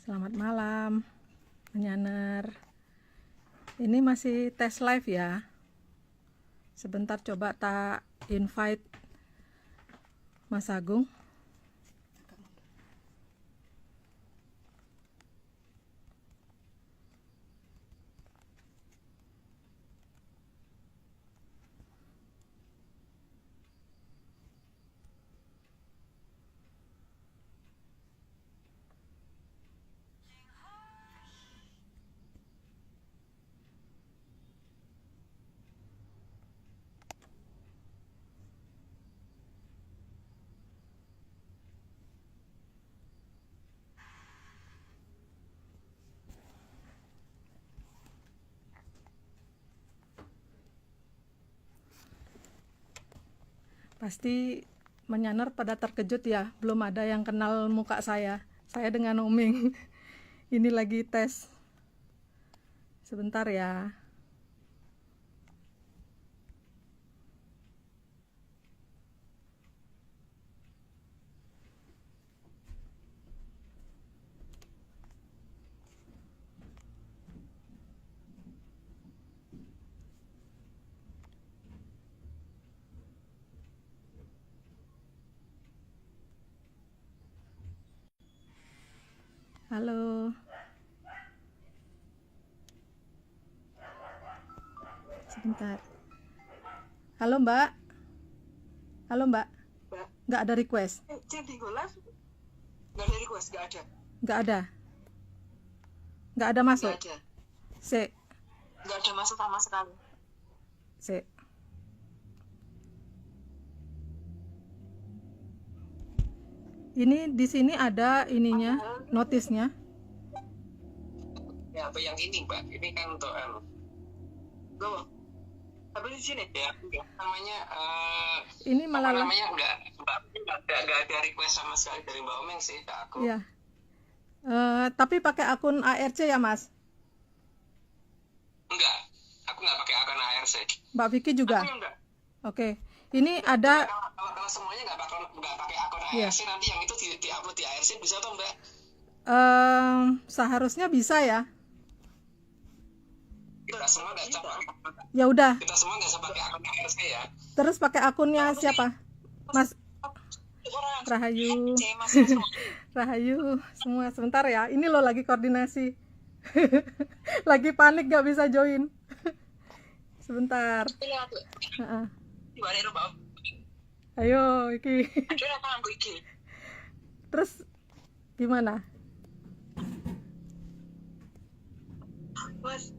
Selamat malam, Menyaner. Ini masih tes live ya. Sebentar coba tak invite Mas Agung. Pasti Menyaner pada terkejut ya, belum ada yang kenal muka saya. Saya dengan Oming. Ini lagi tes. Sebentar ya. Halo. Sebentar. Halo Mbak. Halo Mbak. Mbak, Nggak ada request. cek di live nggak ada request, nggak ada, Nggak ada. Nggak ada masuk. nggak ada, Sik. nggak ada masuk sama sekali. Sik. Ini di sini ada ininya, notisnya. Ya apa yang ini Mbak? Ini kan untuk loh, tapi di sini ya namanya Ini apa malah namanya nggak ada request sama sekali dari Mbak Omeng sih ke aku. ya. Tapi pakai akun ARC ya, Mas? Enggak, aku nggak pakai akun ARC. Mbak Vicky juga. Aku enggak. Oke. Ini ada Kalau semuanya nggak pakai akun Iya. ARC, nanti yang itu di-upload di ARC bisa tuh Mbak? seharusnya bisa ya. Kita semua nggak coba. Ya udah. Kita semua nggak usah pakai akun ARC ya. Terus pakai akunnya siapa? Mas Rahayu. Rahayu semua. Sebentar ya. Ini lo lagi koordinasi. Lagi panik gak bisa join. Sebentar. Heeh. Ayo, Iki. Terus gimana? Mas,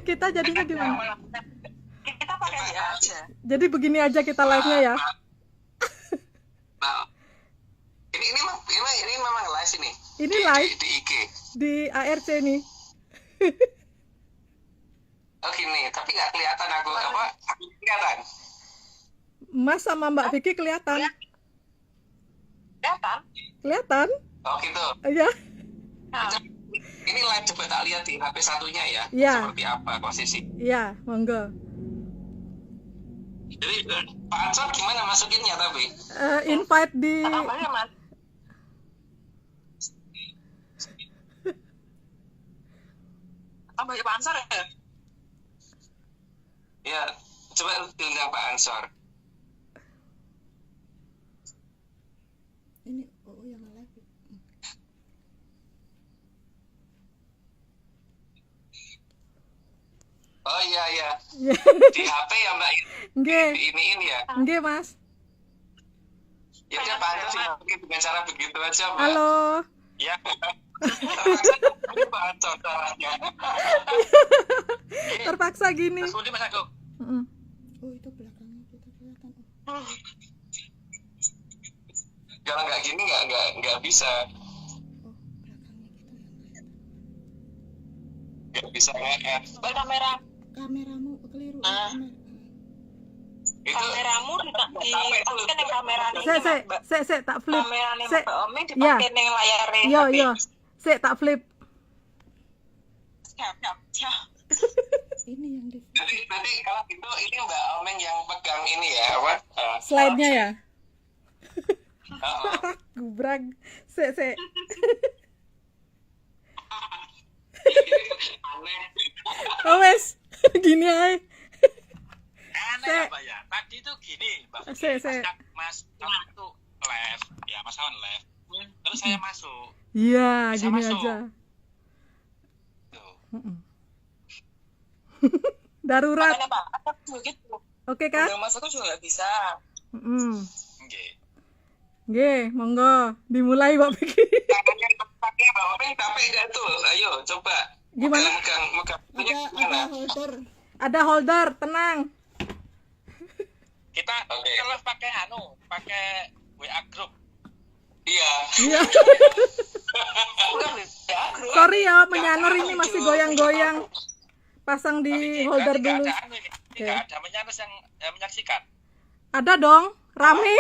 kita jadinya gimana? kita pakai dia aja. Jadi begini aja kita live-nya ya. Nah, ini memang live ini. Ini live Di IG. di ARC nih. Oh gini, tapi nggak kelihatan aku kelihatan. Mas sama Mbak Vicky kelihatan. Kelihatan? Kelihatan? Oh gitu. Iya. Ini live, coba tak lihat di HP satunya ya. Iya. Seperti apa posisi. Iya, monggo. Jadi Pak Ansor gimana masukinnya tapi? Invite di Apanya Mas? Apa ya Pak Ansor ya? Ya, coba undang Pak Ansor. ini yang live. Oh iya iya. Iya. Di HP ya Mbak. Nggih. Ini ya. Nggih, Mas. Ya udah Pak Ansor dimasukin dengan cara begitu aja Mbak. Halo. Ya. Pak Ansor caranya. Terpaksa gini. Mas Budi Mas Agung. Mm-mm. Oh, itu belakangnya kita kelihatan. Kalau nggak gini nggak bisa. Oh, belakangnya kita yang kelihatan. Nggak bisa nge-add. Kamera. Kameramu keliru. Ah. Itu Kameramu dipakai yang kamera nih Sek tak flip. kamera nih Sek. Mbak Omi dipakai yang layar Yo. Sek tak flip. Ini yang di nanti kalau gitu ini Mbak Omeng yang pegang ini ya apa? Slide-nya ya. Gubrag. Se. Aneh. Oh wes. Gini aja. Aneh apa ya? Tadi tuh gini, Mbak. Se. Mas Awan tuh left, ya Mas Awan left. Terus saya masuk. Iya, Bisa gini masuk. aja. Tuh. Darurat. Makanya Pak, aku juga gitu. Oke kan? Udah masuk juga nggak bisa. Nggih. Nggih, monggo dimulai Mbak Piki. Tangannya pakai Mbak Openg capek nggak tuh? Ayo coba. Gimana? Megang. Ada holder. Ada holder, tenang. Kita Oke. kalau pakai WA group. Iya. Iya. Udah ya, Sorry ya, menyanor ini masih goyang-goyang. Pasang Tapi di ini holder berarti dulu. Tidak ada menyanus yang menyaksikan. Ada dong, rame.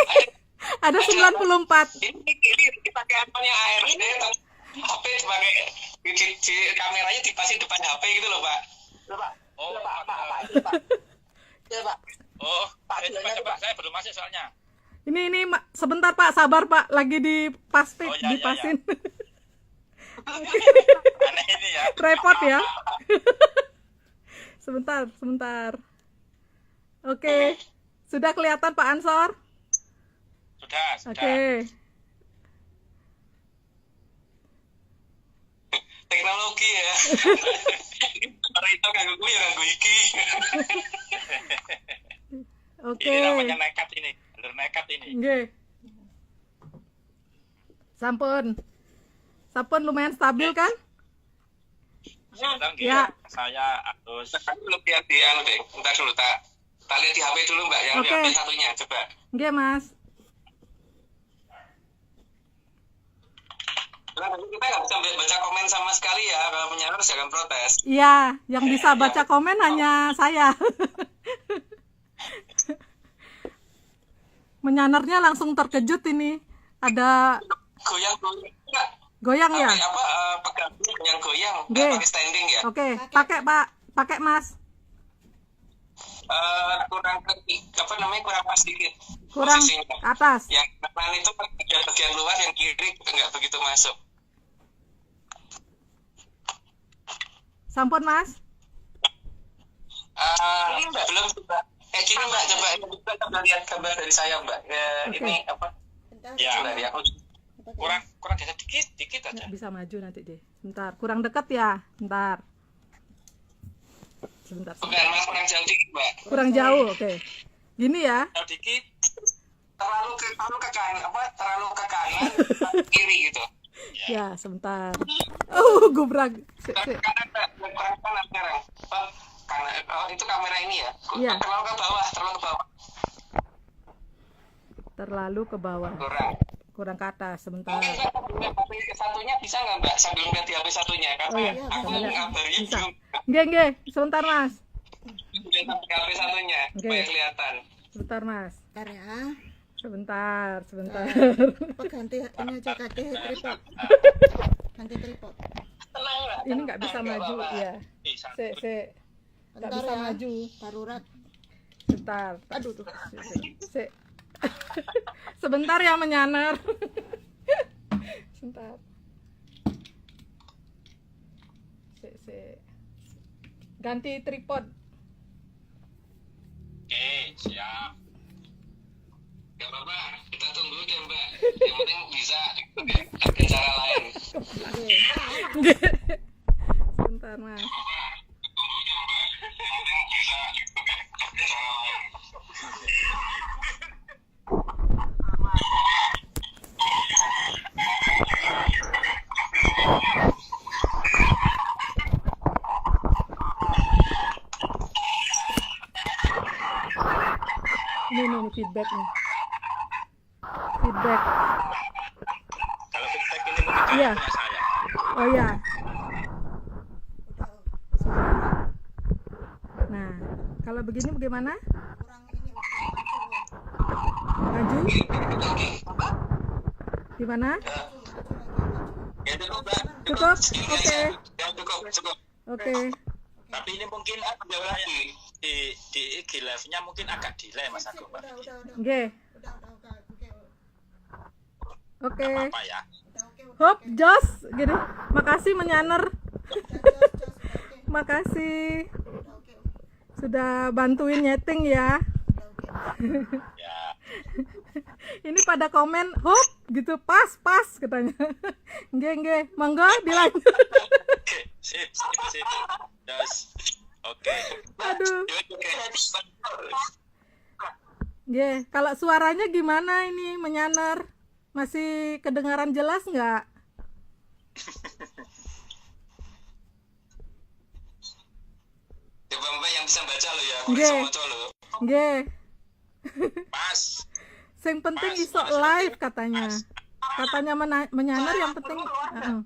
Ada 94. Ini dipakai apanya air ini HP sebagai di kameranya dipasang depan HP gitu loh Pak. Pak. Oh, Pak. Ya, Pak. Oh, Pak, coba saya belum masuk soalnya. Ini sebentar Pak, sabar Pak, lagi dipastik, Oh, ya, dipasin. Aneh ini ya. Repot ya. Sebentar. Oke. Sudah kelihatan Pak Ansor? Sudah. Oke. Teknologi ya. Orang itu ganggu gue ya ganggu iki. Oke. Ini namanya nekat ini. Bener nekat ini. Nggih. Sampun lumayan stabil kan? Sebentar nggih. Ya. Saya harus Sekarang dulu lihat di deh. Bentar dulu tak lihat di HP dulu Mbak yang di Oke. HP satunya coba. Nggih, Mas. Nah, kita nggak bisa baca komen sama sekali ya. Kalau penyiar jangan protes. Iya, yang bisa baca komen hanya saya. Menyanarnya langsung terkejut ini. Ada Goyang. goyang ya? Pegang yang goyang. Nggih. Nggak pakai standing ya. Oke, pakai Pak, pakai Mas. Kurang pas dikit. Kurang Posisinya. ke atas. Yang kanan itu bagian luar, yang kiri nggak begitu masuk. Sampun Mas. Belum Mbak. Kayak gini Mbak, coba lihat gambar dari saya Mbak. Oke. Ini apa? Bentar. Ya. Coba ya. kurang dikit aja. Nggak bisa maju nanti deh. Sebentar, kurang dekat ya. Sebentar. Bukan, malah kurang jauh dikit Mbak. Kurang jauh, oke. Gini ya. Kalau dikit Terlalu ke kanan, terlalu ke kanan, kiri gitu. Ya, sebentar. Gubrak. Ke kanan Mbak, kurang kanan sekarang. Kanan. Oh, itu kamera ini ya. Iya. Terlalu ke bawah. Terlalu ke bawah. Kurang ke atas, sebentar. Mungkin HP satunya bisa nggak Mbak sambil lihat di HP satunya? Oh iya, Karena aku bisa. ngabarnya Bisa. belum Nggih, sebentar Mas. lihat di HP satunya Oke. supaya kelihatan. Sebentar Mas. Bentar ya. Sebentar. Apa ganti ini aja ganti tripod. Ganti tripod. Tenang nggak? Ini nggak bisa maju ya. bisa. Nggak Bentar bisa ya. maju. Darurat. Sebentar. Aduh tuh. Sebentar ya menyanar. Sebentar. Ganti tripod. Oke, siap. Gak apa-apa, kita tunggu deh Mbak. Yang penting bisa ada cara lain. Nggih. Sebentar Mas. Ini feedback nih. Feedback. Kalau feedback ini mungkin Iya. punya saya. Oh ya. Nah, kalau begini bagaimana? Kurang ini. Maju? Gimana? Ya cukup Mbak. Cukup? Segini Oke. aja. Ya cukup. Oke. Tapi ini mungkin di IG live-nya mungkin agak delay Mas Agung. Pak. Udah. Oke. Udah. Oke. Oke. Apa ya? Oke, udah Hop, oke. Jos, gini. Makasih menyaner. Jos, oke. Makasih Udah oke. sudah bantuin nyeting ya. Udah oke. Ya. Ini pada komen, hop, gitu, pas katanya. Nggih, monggo dilanjut. Oke, sip. Terus, oke. Aduh. Oke. Nggih, kalau suaranya gimana ini menyaner? Masih kedengaran jelas nggak? Coba Mbak yang bisa baca lo ya. Nggih. Bisa baca lo. Nggih. Pas. Sing penting Pas, iso pas. live katanya. Katanya menyaner yang penting. Heeh.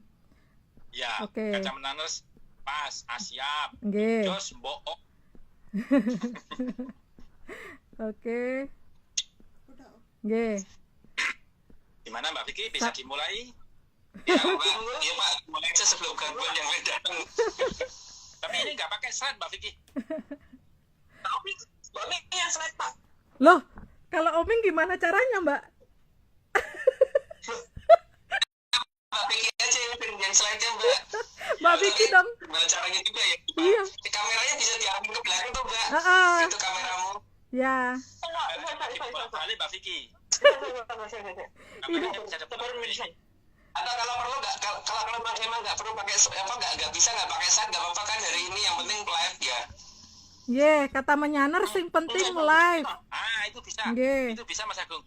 Ya. Oke. Kaca menanus. Pas. Siap. Nggih. Jos mbok. Oke. Udah oke. Nggih. Gimana Mbak Vicky? Bisa dimulai? Ya Mbak. Iya Pak. Mulai aja sebelum gangguan yang lain datang. Tapi ini nggak pakai slide Mbak Vicky. Ini yang slide, Pak. Loh, kalau Oming gimana caranya, Mbak? Mbak Vicky aja yang slide-nya Mbak. Mbak Vicky dong. Gimana caranya juga ya? Iya. Kameranya bisa diarahkan ke belakang tuh Mbak. Heeh. Itu kameramu. Ya. Balik Mbak Vicky. Ini Kameranya bisa depan. Atau kalau perlu nggak, kalau emang nggak perlu pakai nggak bisa nggak pakai slide nggak apa-apa kan hari ini yang penting live ya. Ye, kata menyaner sing penting live. Ah, itu bisa. Nggih. Itu bisa Mas Agung.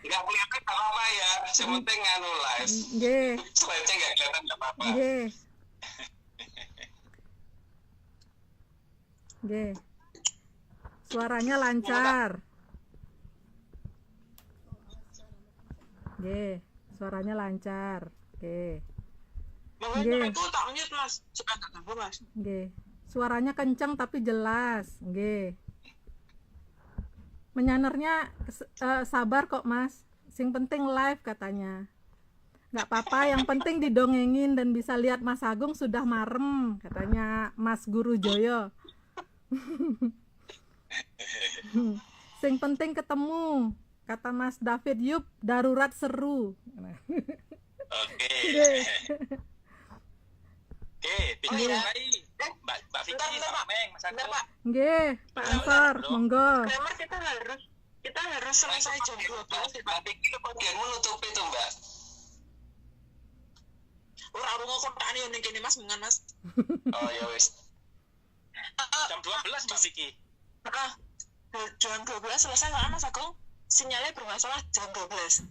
Nggak kelihatan nggak apa-apa ya. Yang penting nganu live. Nggih. Slide-nya nggak kelihatan nggak apa-apa. Nggih. Nggih. Suaranya lancar. Nggih, suaranya lancar. Nggih. Nggih. Itu tak mute, Mas. Supaya nggak ganggu, Mas. Nggih. Suaranya kencang tapi jelas. Nggih. Menyanernya sabar kok, Mas. Sing penting live katanya. Nggak apa-apa, yang penting didongengin dan bisa lihat Mas Agung sudah marem, katanya Mas Guru Joyo. Sing penting ketemu, kata Mas David Yup, darurat seru. Oke. Nggih. Oke, bisa dimulai. Mbak Vicky, Bentar, sama Pak. Meng, Mas Bentar, Agung. Pak. Nggih, Pak Ansor, monggo. Grammar kita harus selesai jam 12 ya, Pak. Mbak Vicky itu bagianmu nutup itu Mbak. Ora rungo kontane ning kene, Mas, mengan, Mas. Oh ya wis. Jam 12 Mbak Vicky. Heeh. Jam 12 selesai kan, Mas Agung? Sinyalnya bermasalah jam 12.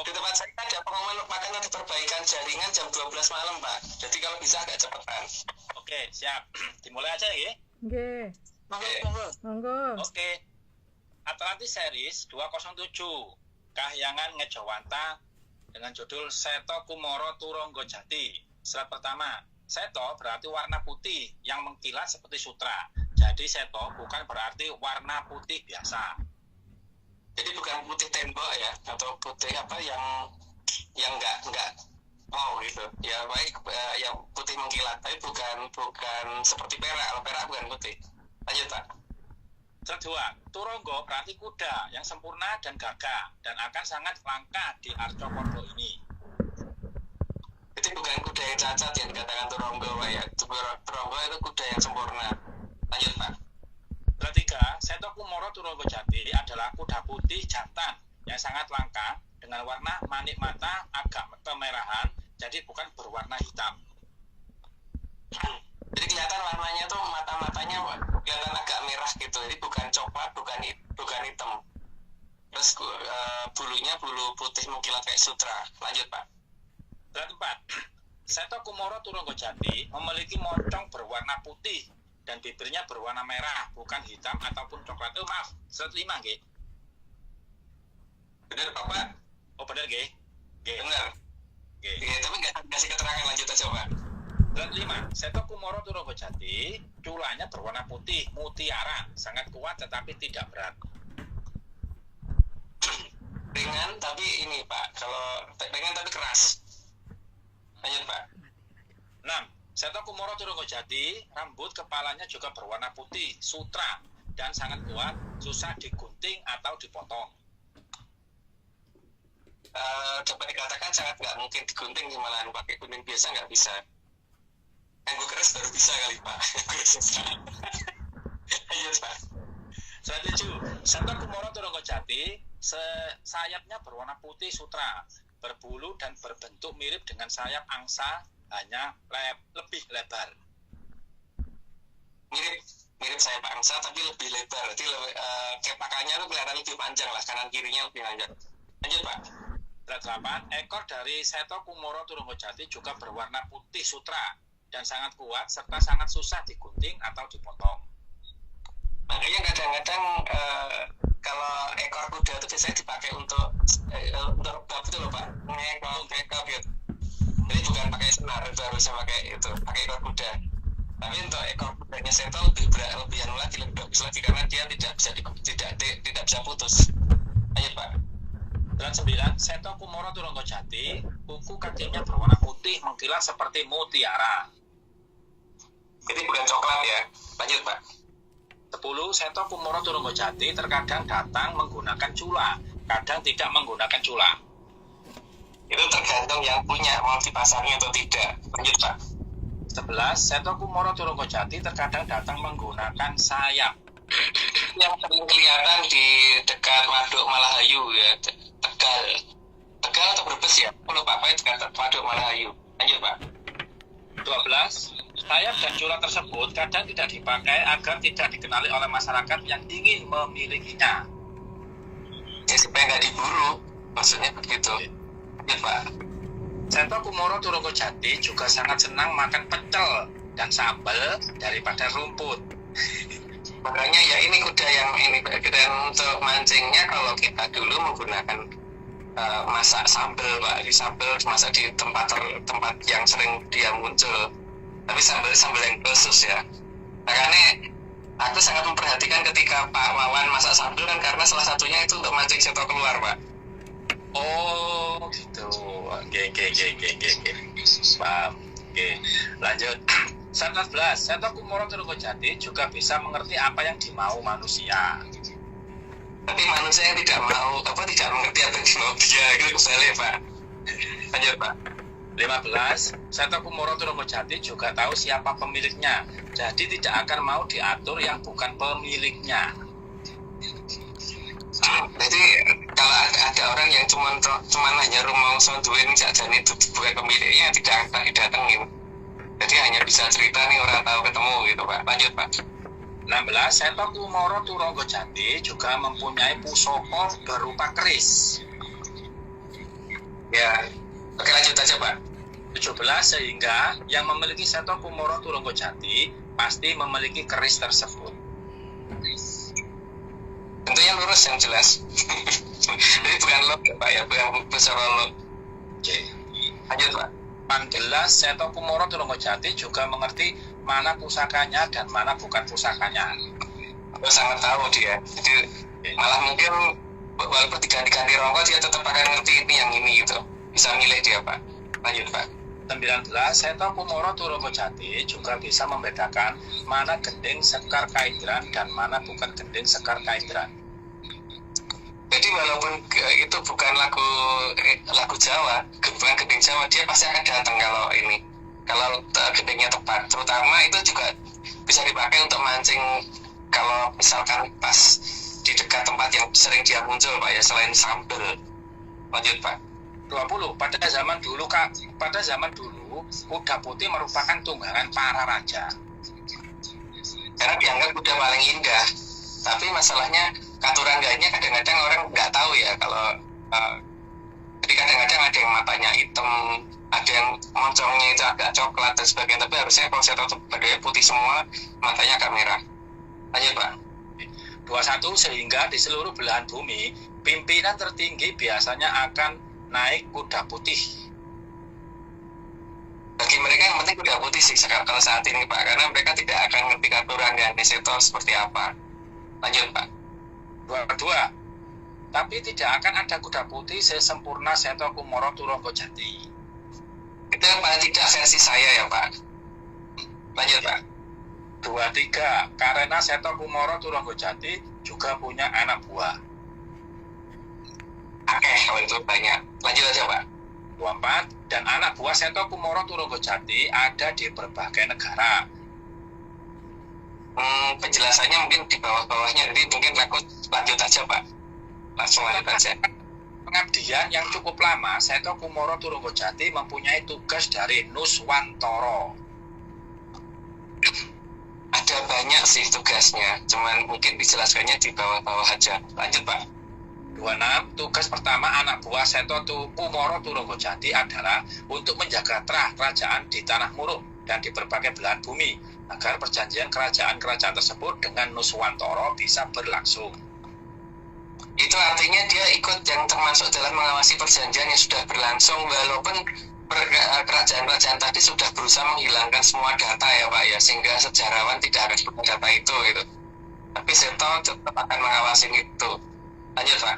Di tempat saya ada pengumuman makan ada perbaikan jaringan jam 12 malam Pak. Jadi kalau bisa agak cepetan. Oke, siap. Dimulai aja ya. Nggih, Monggo. monggo. Oke. Atlantis Series 207. Kahyangan Ngejawanta dengan judul Seto Kumoro Turonggo Jati. Slide pertama. Seto berarti warna putih yang mengkilat seperti sutra. Jadi seto bukan berarti warna putih biasa. Jadi bukan putih tembok ya atau putih apa yang enggak wow gitu. Ya baik yang putih mengkilat tapi bukan seperti perak. Kalau perak bukan putih. Lanjut Pak. Slide 2. Turonggo berarti kuda yang sempurna dan gagah dan akan sangat langka di Arco Pondok ini. Jadi bukan kuda yang cacat yang dikatakan turonggo Pak ya. Turonggo itu kuda yang sempurna. Lanjut Pak. Slide 3. Seto Kumoro Turonggo Jati adalah kuda putih jantan yang sangat langka dengan warna manik mata agak kemerahan, jadi bukan berwarna hitam. Jadi kelihatan warnanya tuh mata-matanya kelihatan agak merah gitu. Jadi bukan coklat, bukan hitam. Terus bulunya bulu putih mengkilat kayak sutra. Lanjut Pak. Slide 4. Seto Kumoro Turonggo Jati memiliki moncong berwarna putih dan bibirnya berwarna merah, bukan hitam ataupun coklat. Oh maaf, slide 5 nggih. Bener Pak? Oh bener nggih. Nggih. Bener. Nggih. Ya, tapi nggak kasih keterangan, lanjut aja Pak. Slide 5. Seto Kumoro Turonggo Jati culanya berwarna putih mutiara, sangat kuat tetapi tidak berat. Ringan tapi ini Pak, kalau ringan tapi keras. Lanjut Pak. 6. Seto Kumoro Turonggo Jati, rambut kepalanya juga berwarna putih, sutra, dan sangat kuat, susah digunting atau dipotong. dapat dikatakan sangat nggak mungkin digunting sih, malahan pakai gunting biasa nggak bisa. Yang gue keras baru bisa kali Pak. Ayo Pak. Setuju. Seto Kumoro Turunggo Jati, sayapnya berwarna putih sutra, berbulu dan berbentuk mirip dengan sayap angsa, hanya lebih lebar. Mirip sayap angsa tapi lebih lebar. Jadi kepakannya tuh kelihatan lebih panjang lah, kanan kirinya lebih panjang. Lanjut Pak. 8. Ekor dari Seto Kumoro Turunggo Jati juga berwarna putih sutra dan sangat kuat serta sangat susah digunting atau dipotong. Makanya kadang-kadang kalau ekor kuda itu biasanya dipakai untuk rebab itu loh Pak, ngekop gitu. Jadi bukan pakai senar, itu harusnya pakai ekor kuda. Tapi untuk ekor kudanya Seto lebih bagus lagi karena dia tidak bisa putus. Ayo Pak. 9. Seto Kumoro Turunggo Jati, kuku kakinya berwarna putih mengkilat seperti mutiara. Jadi bukan coklat ya. Lanjut Pak. 10. Seto Kumoro Turunggo Jati terkadang datang menggunakan cula, kadang tidak menggunakan cula. Itu tergantung yang punya, mau dipasangnya atau tidak. Lanjut Pak. 11. Seto Kumoro Turunggo Jati terkadang datang menggunakan sayap. Yang sering kelihatan di dekat Waduk Malahayu ya, Tegal atau Brebes ya? Aku lupa apa itu dekat Waduk Malahayu. Lanjut Pak. 12. Sayap dan cula tersebut kadang tidak dipakai agar tidak dikenali oleh masyarakat yang ingin memilikinya. Ya supaya nggak diburu, maksudnya begitu. Lanjut Pak. Seto Kumoro Turunggo Jati juga sangat senang makan pecel dan sambal daripada rumput. Makanya ya ini kuda yang ini Pak. Dan untuk mancingnya kalau kita dulu menggunakan masak sambal Pak, di sambal masak di tempat yang sering dia muncul. Tapi sambal yang khusus ya. Makanya aku sangat memperhatikan ketika Pak Wawan masak sambal kan karena salah satunya itu untuk mancing seto keluar Pak. Oh gitu. Oke. Paham. Oke. Lanjut. 11. Seto Kumoro Turunggo Jati juga bisa mengerti apa yang dimau manusia. Tapi manusia yang tidak mengerti apa yang dimau dia itu kebalik Pak. Lanjut Pak. 15. Seto Kumoro Turunggo Jati juga tahu siapa pemiliknya, jadi tidak akan mau diatur yang bukan pemiliknya. Jadi kalau ada orang yang cuma hanya rumah sonduin saja itu bukan pemiliknya, tidak akan didatengin. Jadi hanya bisa cerita nih, orang tahu ketemu gitu Pak. Lanjut Pak. 16. Seto Kumoro Turunggo Jati juga mempunyai pusaka berupa keris. Ya, oke lanjut aja Pak. 17. Sehingga yang memiliki Seto Kumoro Turunggo Jati pasti memiliki keris tersebut. Tentunya lurus yang jelas. Jadi bukan log Pak ya, bukan besar log. Oke. Lanjut Pak. 18. Seto Kumoro Turunggo Jati juga mengerti mana pusakanya dan mana bukan pusakanya. Aku sangat tahu dia. Jadi malah mungkin walaupun diganti-ganti rongga dia tetap akan ngerti ini yang ini gitu. Bisa milih dia Pak. Lanjut Pak. 19. Seto Kumoro Turunggo Jati juga bisa membedakan mana gending sekar kaidran dan mana bukan gending sekar kaidran. Jadi walaupun itu bukan lagu Jawa, bukan gending Jawa, dia pasti akan datang kalau gendingnya tepat. Terutama itu juga bisa dipakai untuk mancing kalau misalkan pas di dekat tempat yang sering dia muncul Pak ya, selain sambel. Lanjut Pak. 20. Pada zaman dulu kuda putih merupakan tunggangan para raja. Karena dianggap kuda paling indah. Tapi masalahnya katurangganya kadang-kadang orang nggak tahu ya kalau jadi kadang-kadang ada yang matanya hitam, ada yang moncongnya itu agak coklat dan sebagainya. Tapi harusnya kalau saya tahu putih semua, matanya agak merah. Lanjut Pak. 21. Sehingga di seluruh belahan bumi pimpinan tertinggi biasanya akan naik kuda putih. Bagi mereka yang penting kuda putih sih kalau saat ini Pak, karena mereka tidak akan ngerti aturan dan Seto seperti apa. Lanjut Pak. 22. Tapi tidak akan ada kuda putih sesempurna Seto Kumoro Turunggo Jati. Itu yang paling tidak versi saya ya Pak. Lanjut Pak. 23. Karena Seto Kumoro Turunggo Jati juga punya anak buah. Oke, kalau itu banyak. Lanjut aja Pak. 24, dan anak buah Seto Kumoro Turonggojati ada di berbagai negara. Penjelasannya mungkin di bawah-bawahnya, jadi mungkin aku lanjut aja Pak. Langsung lanjut aja. Pengabdian yang cukup lama, Seto Kumoro Turonggojati mempunyai tugas dari Nuswantara. Ada banyak sih tugasnya, cuman mungkin dijelaskannya di bawah-bawah aja. Lanjut Pak. 26, tugas pertama anak buah Seto Kumoro Turonggojati adalah untuk menjaga terah kerajaan di Tanah Muruk dan di berbagai belahan bumi, agar perjanjian kerajaan-kerajaan tersebut dengan Nuswantara bisa berlangsung. Itu artinya dia ikut yang termasuk dalam mengawasi perjanjian yang sudah berlangsung, walaupun kerajaan-kerajaan tadi sudah berusaha menghilangkan semua data ya Pak ya, sehingga sejarawan tidak akan punya data itu gitu. Tapi Seto tetap akan mengawasi itu. Lanjut Pak.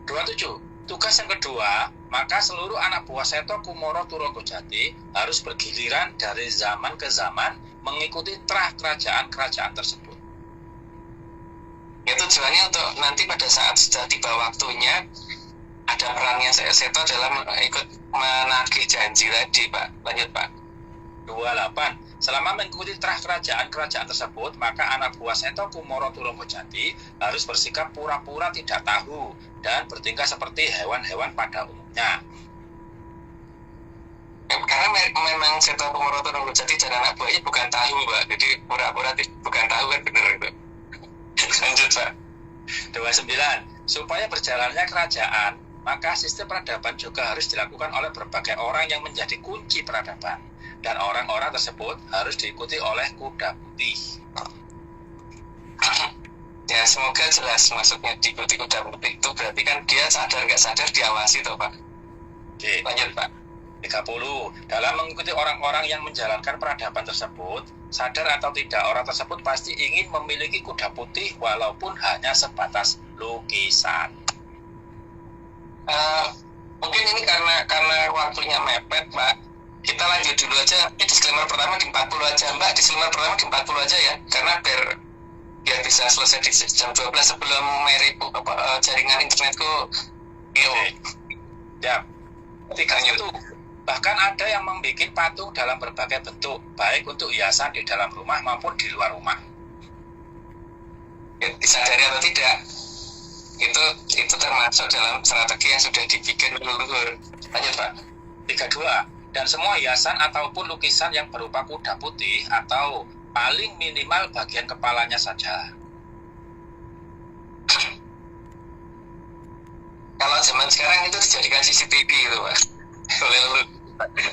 27, tugas yang kedua, maka seluruh anak buah Seto Kumoro Turonggojati harus bergiliran dari zaman ke zaman mengikuti terah kerajaan-kerajaan tersebut. Ya tujuannya untuk nanti pada saat sudah tiba waktunya, ada perannya Seto dalam ikut menagih janji tadi Pak. Lanjut Pak. 28, selama mengikuti terah kerajaan-kerajaan tersebut, maka anak buah Seto Kumoro Turonggojati harus bersikap pura-pura tidak tahu dan bertingkah seperti hewan-hewan pada umumnya. Karena memang Seto Kumoro Turonggojati dan anak buahnya bukan tahu Pak, jadi pura-pura bukan tahu kan benar itu. Lanjut Pak. 29, supaya berjalannya kerajaan, maka sistem peradaban juga harus dilakukan oleh berbagai orang yang menjadi kunci peradaban. Dan orang-orang tersebut harus diikuti oleh kuda putih. Ya semoga jelas maksudnya diikuti kuda putih itu berarti kan dia sadar nggak sadar diawasi toh Pak. Oke. Lanjut Pak. 30, dalam mengikuti orang-orang yang menjalankan peradaban tersebut, sadar atau tidak orang tersebut pasti ingin memiliki kuda putih walaupun hanya sebatas lukisan. Mungkin ini karena waktunya mepet Pak. Kita lanjut dulu aja. Ini disclaimer pertama di 40 aja Mbak. Disclaimer pertama di 40 aja ya. Karena biar bisa selesai di jam 12 sebelum jaringan internetku. Ya. 31, bahkan ada yang membuat patung dalam berbagai bentuk, baik untuk hiasan di dalam rumah maupun di luar rumah. Ya, disadari atau tidak, itu termasuk dalam strategi yang sudah dibikin leluhur. Lanjut Pak. 32, dan semua hiasan ataupun lukisan yang berupa kuda putih atau paling minimal bagian kepalanya saja. Kalau zaman sekarang itu dijadikan CCTV gitu Pak.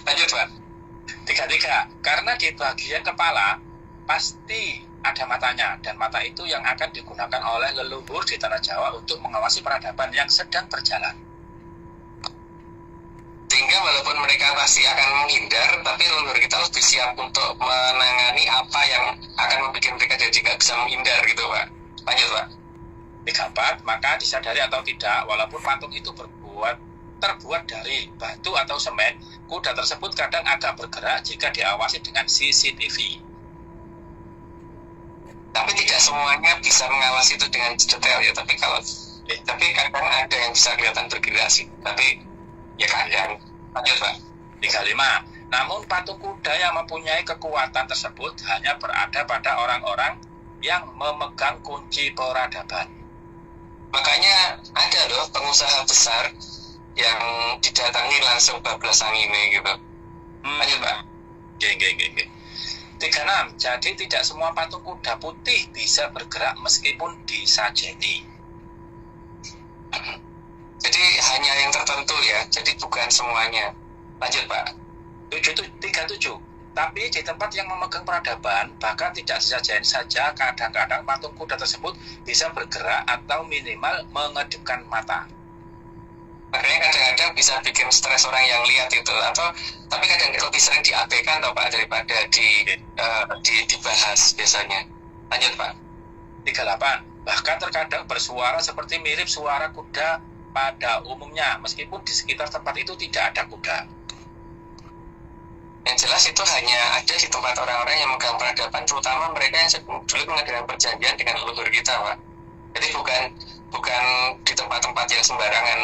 Lanjut Pak. 33, karena di bagian kepala pasti ada matanya, dan mata itu yang akan digunakan oleh leluhur di tanah Jawa untuk mengawasi peradaban yang sedang berjalan. Sehingga walaupun mereka pasti akan menghindar, tapi leluhur kita lebih siap untuk menangani apa yang akan membuat mereka jadi nggak bisa menghindar gitu Pak. Lanjut Pak. 34, maka disadari atau tidak, walaupun patung itu terbuat dari batu atau semen, kuda tersebut kadang agak bergerak jika diawasi dengan CCTV. Tapi tidak semuanya bisa mengawasi itu dengan detail ya. Tapi kadang ada yang bisa kelihatan bergerak sih. Tapi ya kadang. Lanjut Pak. 35, namun patung kuda yang mempunyai kekuatan tersebut hanya berada pada orang-orang yang memegang kunci peradaban. Makanya ada loh pengusaha besar yang didatangi langsung bablasan ini gitu. Lanjut Pak. Oke. 36, jadi tidak semua patung kuda putih bisa bergerak meskipun disajeni. Jadi hanya yang tertentu ya, jadi bukan semuanya. Lanjut Pak. 37, tapi di tempat yang memegang peradaban, bahkan tidak disajeni saja, kadang-kadang patung kuda tersebut bisa bergerak atau minimal mengedipkan mata. Makanya kadang-kadang bisa bikin stres orang yang lihat itu, tapi kadang lebih sering diabaikan toh Pak daripada dibahas biasanya. Lanjut Pak. 38, bahkan terkadang bersuara seperti mirip suara kuda pada umumnya, meskipun di sekitar tempat itu tidak ada kuda. Yang jelas itu hanya ada di tempat orang-orang yang memegang peradaban, terutama mereka yang dulu mengadakan perjanjian dengan leluhur kita Pak. Jadi bukan di tempat-tempat yang sembarangan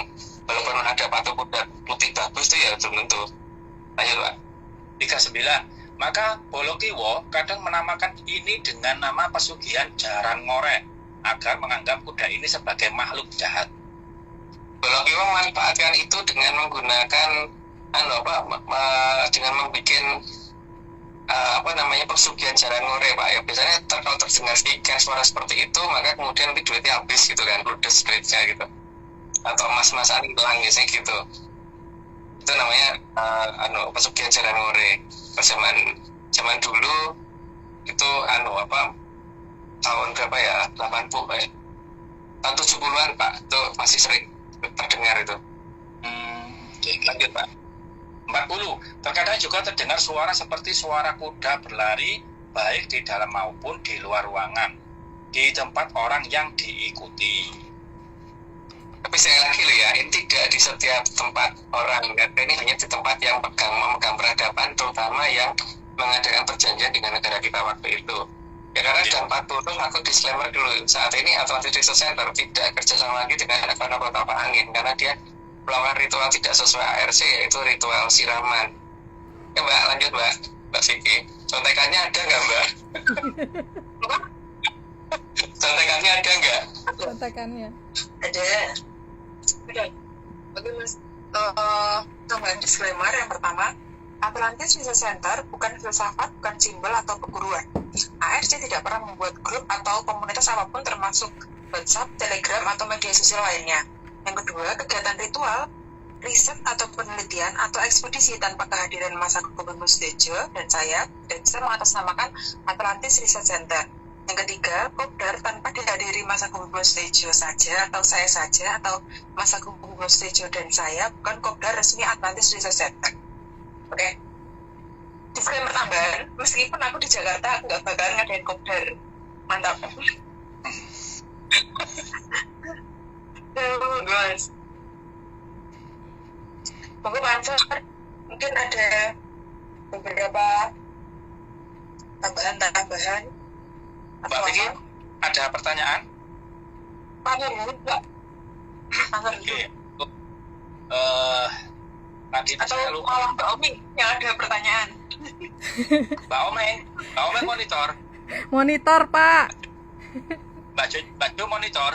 walaupun ada patung kuda putih bagus itu ya belum tentu. Lanjut Pak. 39. Maka Bolokiwo kadang menamakan ini dengan nama pesugihan jaran ngorek agar menganggap kuda ini sebagai makhluk jahat. Bolokiwo memanfaatkan itu dengan menggunakan dengan membuat pesugihan jaran ngore Pak ya. Biasanya kalau terdengar ikan suara seperti itu maka kemudian nanti duitnya habis gitu kan, ludes duitnya gitu, atau emas-emasan hilang biasanya gitu. Itu namanya pesugihan jaran ngore. Zaman dulu itu tahun berapa ya, 80 ya, tahun 70-an Pak, itu masih sering terdengar itu. Lanjut Pak. 40. Terkadang juga terdengar suara seperti suara kuda berlari baik di dalam maupun di luar ruangan di tempat orang yang diikuti. Tapi sekali lagi loh ya, ini tidak di setiap tempat orang, ini hanya di tempat yang memegang peradaban, terutama yang mengadakan perjanjian dengan negara kita waktu itu. Ya karena jam 40 aku disclaimer dulu, saat ini Atlantis Research Center tidak kerjasama lagi dengan Akana Tapak Angin karena dia melakukan ritual tidak sesuai ARC, yaitu ritual siraman. Ya Mbak, lanjut Mbak Vicky. Contekannya ada nggak Mbak? Contekannya ada nggak? Contekannya. Ada. Oke Mas, tambahan disclaimer yang pertama, Atlantis Research Center bukan filsafat, bukan simbol atau perguruan. ARC tidak pernah membuat grup atau komunitas apapun termasuk WhatsApp, Telegram, atau media sosial lainnya. Yang kedua, kegiatan ritual, riset atau penelitian atau ekspedisi tanpa kehadiran Mas Agung Sutejo dan saya mengatasnamakan Atlantis Research Center. Yang ketiga, Kopdar tanpa dihadiri Mas Agung Sutejo saja atau saya saja atau Mas Agung Sutejo dan saya bukan Kopdar resmi Atlantis Research Center. Oke. Disclaimer tambahan, meskipun aku di Jakarta aku nggak bakalan ngadain Kopdar. Mantap. Guys. Mungkin Pak mungkin ada beberapa tambahan. Mbak Vicky, ada pertanyaan? Pak. Oke. Tadi Atau saya lupa. malah Mbak Omi yang ada pertanyaan. Mbak Ome monitor. Monitor Pak. Mbak Jo monitor.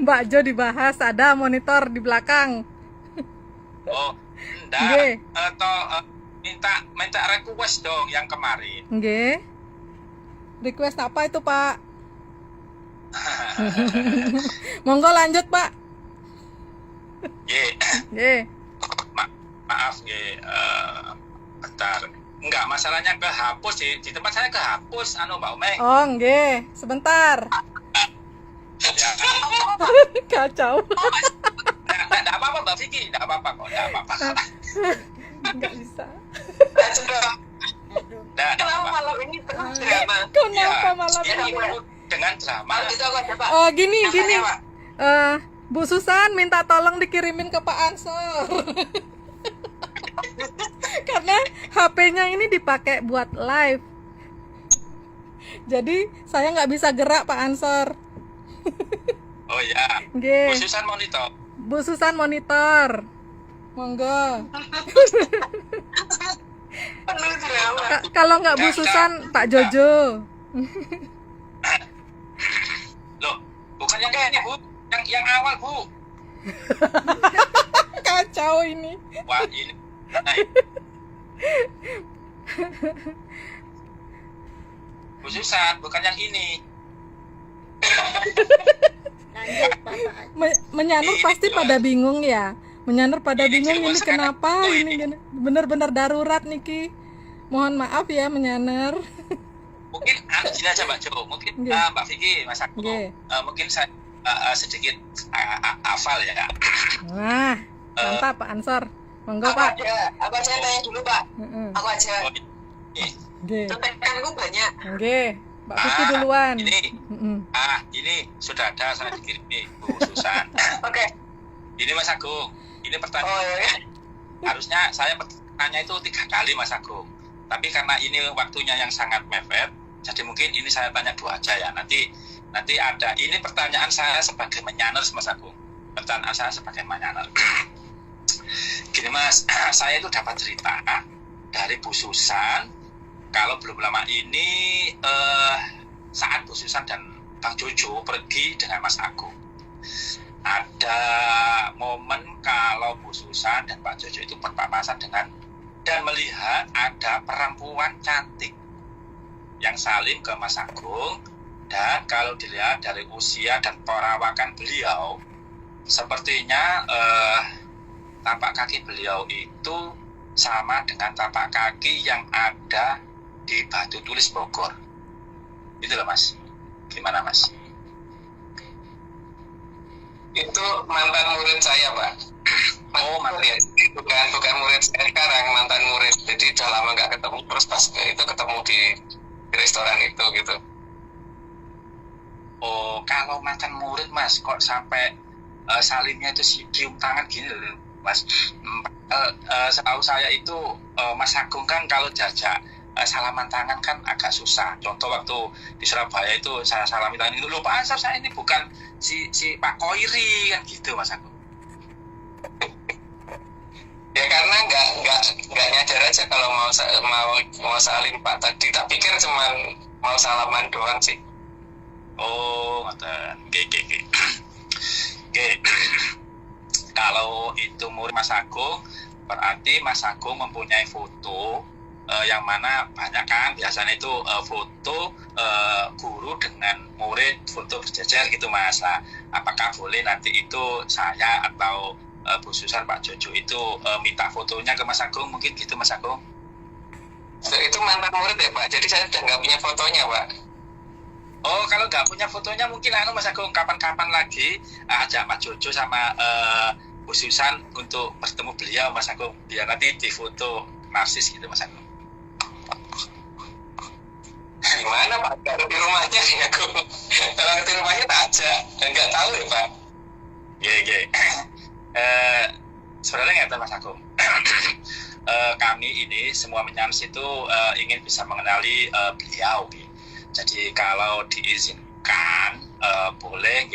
Mbak Jo dibahas, ada monitor di belakang. Oh, enggak. Nggih. Atau minta request dong yang kemarin. Nggih. Request apa itu Pak? Monggo lanjut Pak. Nggih. Maaf, bentar. Enggak, masalahnya kehapus di tempat saya kehapus Mbak Ome. Oh nggih, sebentar. Ya, Kacau. enggak apa-apa Mbak Vicky, enggak apa-apa kok, enggak apa-apa. Nggak bisa. Kenapa malam ini penuh drama? Kenapa malam ini ini? penuh dengan drama. Kalau gitu aku ada Pak. Oh gini. Yang Pak. Bu Susan minta tolong dikirimin ke Pak Ansor. Karena HP-nya ini dipakai buat live. Jadi saya nggak bisa gerak Pak Ansor. Oh ya. Nggih. Khususan monitor. Bu Susan monitor. Monggo. Penuh drama. Kalau nggak Bu Susan, Pak Jojo. Loh, bukan yang ini Bu, yang awal Bu. Kacau ini. Wah ini. Khususan, bukan yang ini. Lanjut Bapak. Menyanur pasti pada bingung ya. Menyanur pada bingung ini kenapa ini benar-benar darurat Niki. Mohon maaf ya Menyanur. Mungkin gini aja Mbak Jo, mungkin Mbak Vicky, Mas Aku, mungkin saya sedikit hafal ya. Wah, mantap Pak Ansor. Monggo Pak. Aku aja tanya dulu Pak. Aku aja. Nggih. Contekanku banyak. Nggih. Mbak Vicky duluan. Ini sudah ada saya dikirim nih Bu Susan. Oke. Ini Mas Agung, ini pertanyaan. Oh iya. Harusnya saya bertanya itu 3 kali Mas Agung. Tapi karena ini waktunya yang sangat mepet, jadi mungkin ini saya tanya 2 aja ya. Nanti ada. Ini pertanyaan saya sebagai menyaners Mas Agung. pertanyaan saya sebagai manyaner. Gini Mas, saya itu dapat cerita dari Bu Susan kalau belum lama ini saat Bu Susan dan Bang Jojo pergi dengan Mas Agung, ada momen kalau Bu Susan dan Pak Jojo itu berpapasan dengan dan melihat ada perempuan cantik yang salim ke Mas Agung, dan kalau dilihat dari usia dan perawakan beliau sepertinya tapak kaki beliau itu sama dengan tapak kaki yang ada di Batu Tulis Bogor. Itu loh Mas. Gimana Mas? Itu mantan murid saya, Pak. Oh, mantan. Ya, bukan murid saya sekarang, mantan murid. Jadi udah lama nggak ketemu, terus pas itu ketemu di restoran itu gitu. Oh, kalau mantan murid Mas, kok sampai salimnya itu cium tangan gini loh Mas. Setahu saya itu Mas Agung kan kalau jajak salaman tangan kan agak susah. Contoh waktu di Surabaya itu saya salami tangan itu, lupa Ansar saya ini bukan si Pak Koiri kan gitu Mas Agung. Ya karena nggak nyadar aja kalau mau salim Pak tadi. Tak pikir cuman mau salaman doang sih. Oh, ngoten. Oke. Kalau itu murid Mas Agung, berarti Mas Agung mempunyai foto yang mana banyak kan biasanya itu foto guru dengan murid, foto berjejer gitu Mas. Nah, apakah boleh nanti itu saya atau Bu Susan, Pak Jojo itu minta fotonya ke Mas Agung, mungkin gitu Mas Agung? Itu mantan murid ya Pak, jadi saya udah nggak punya fotonya Pak. Oh, kalau nggak punya fotonya mungkin Mas Agung kapan-kapan lagi ajak Mas Jojo sama Bu Susan untuk bertemu beliau Mas Agung, biar nanti difoto narsis gitu Mas Agung. Gimana Pak? Kalau di rumahnya ya aku. Kalau di rumahnya tak aja, nggak tahu ya Pak. Oke. Sebenarnya nggak Mas Agung. Kami ini semua menyans itu ingin bisa mengenali beliau. Jadi kalau diizinkan boleh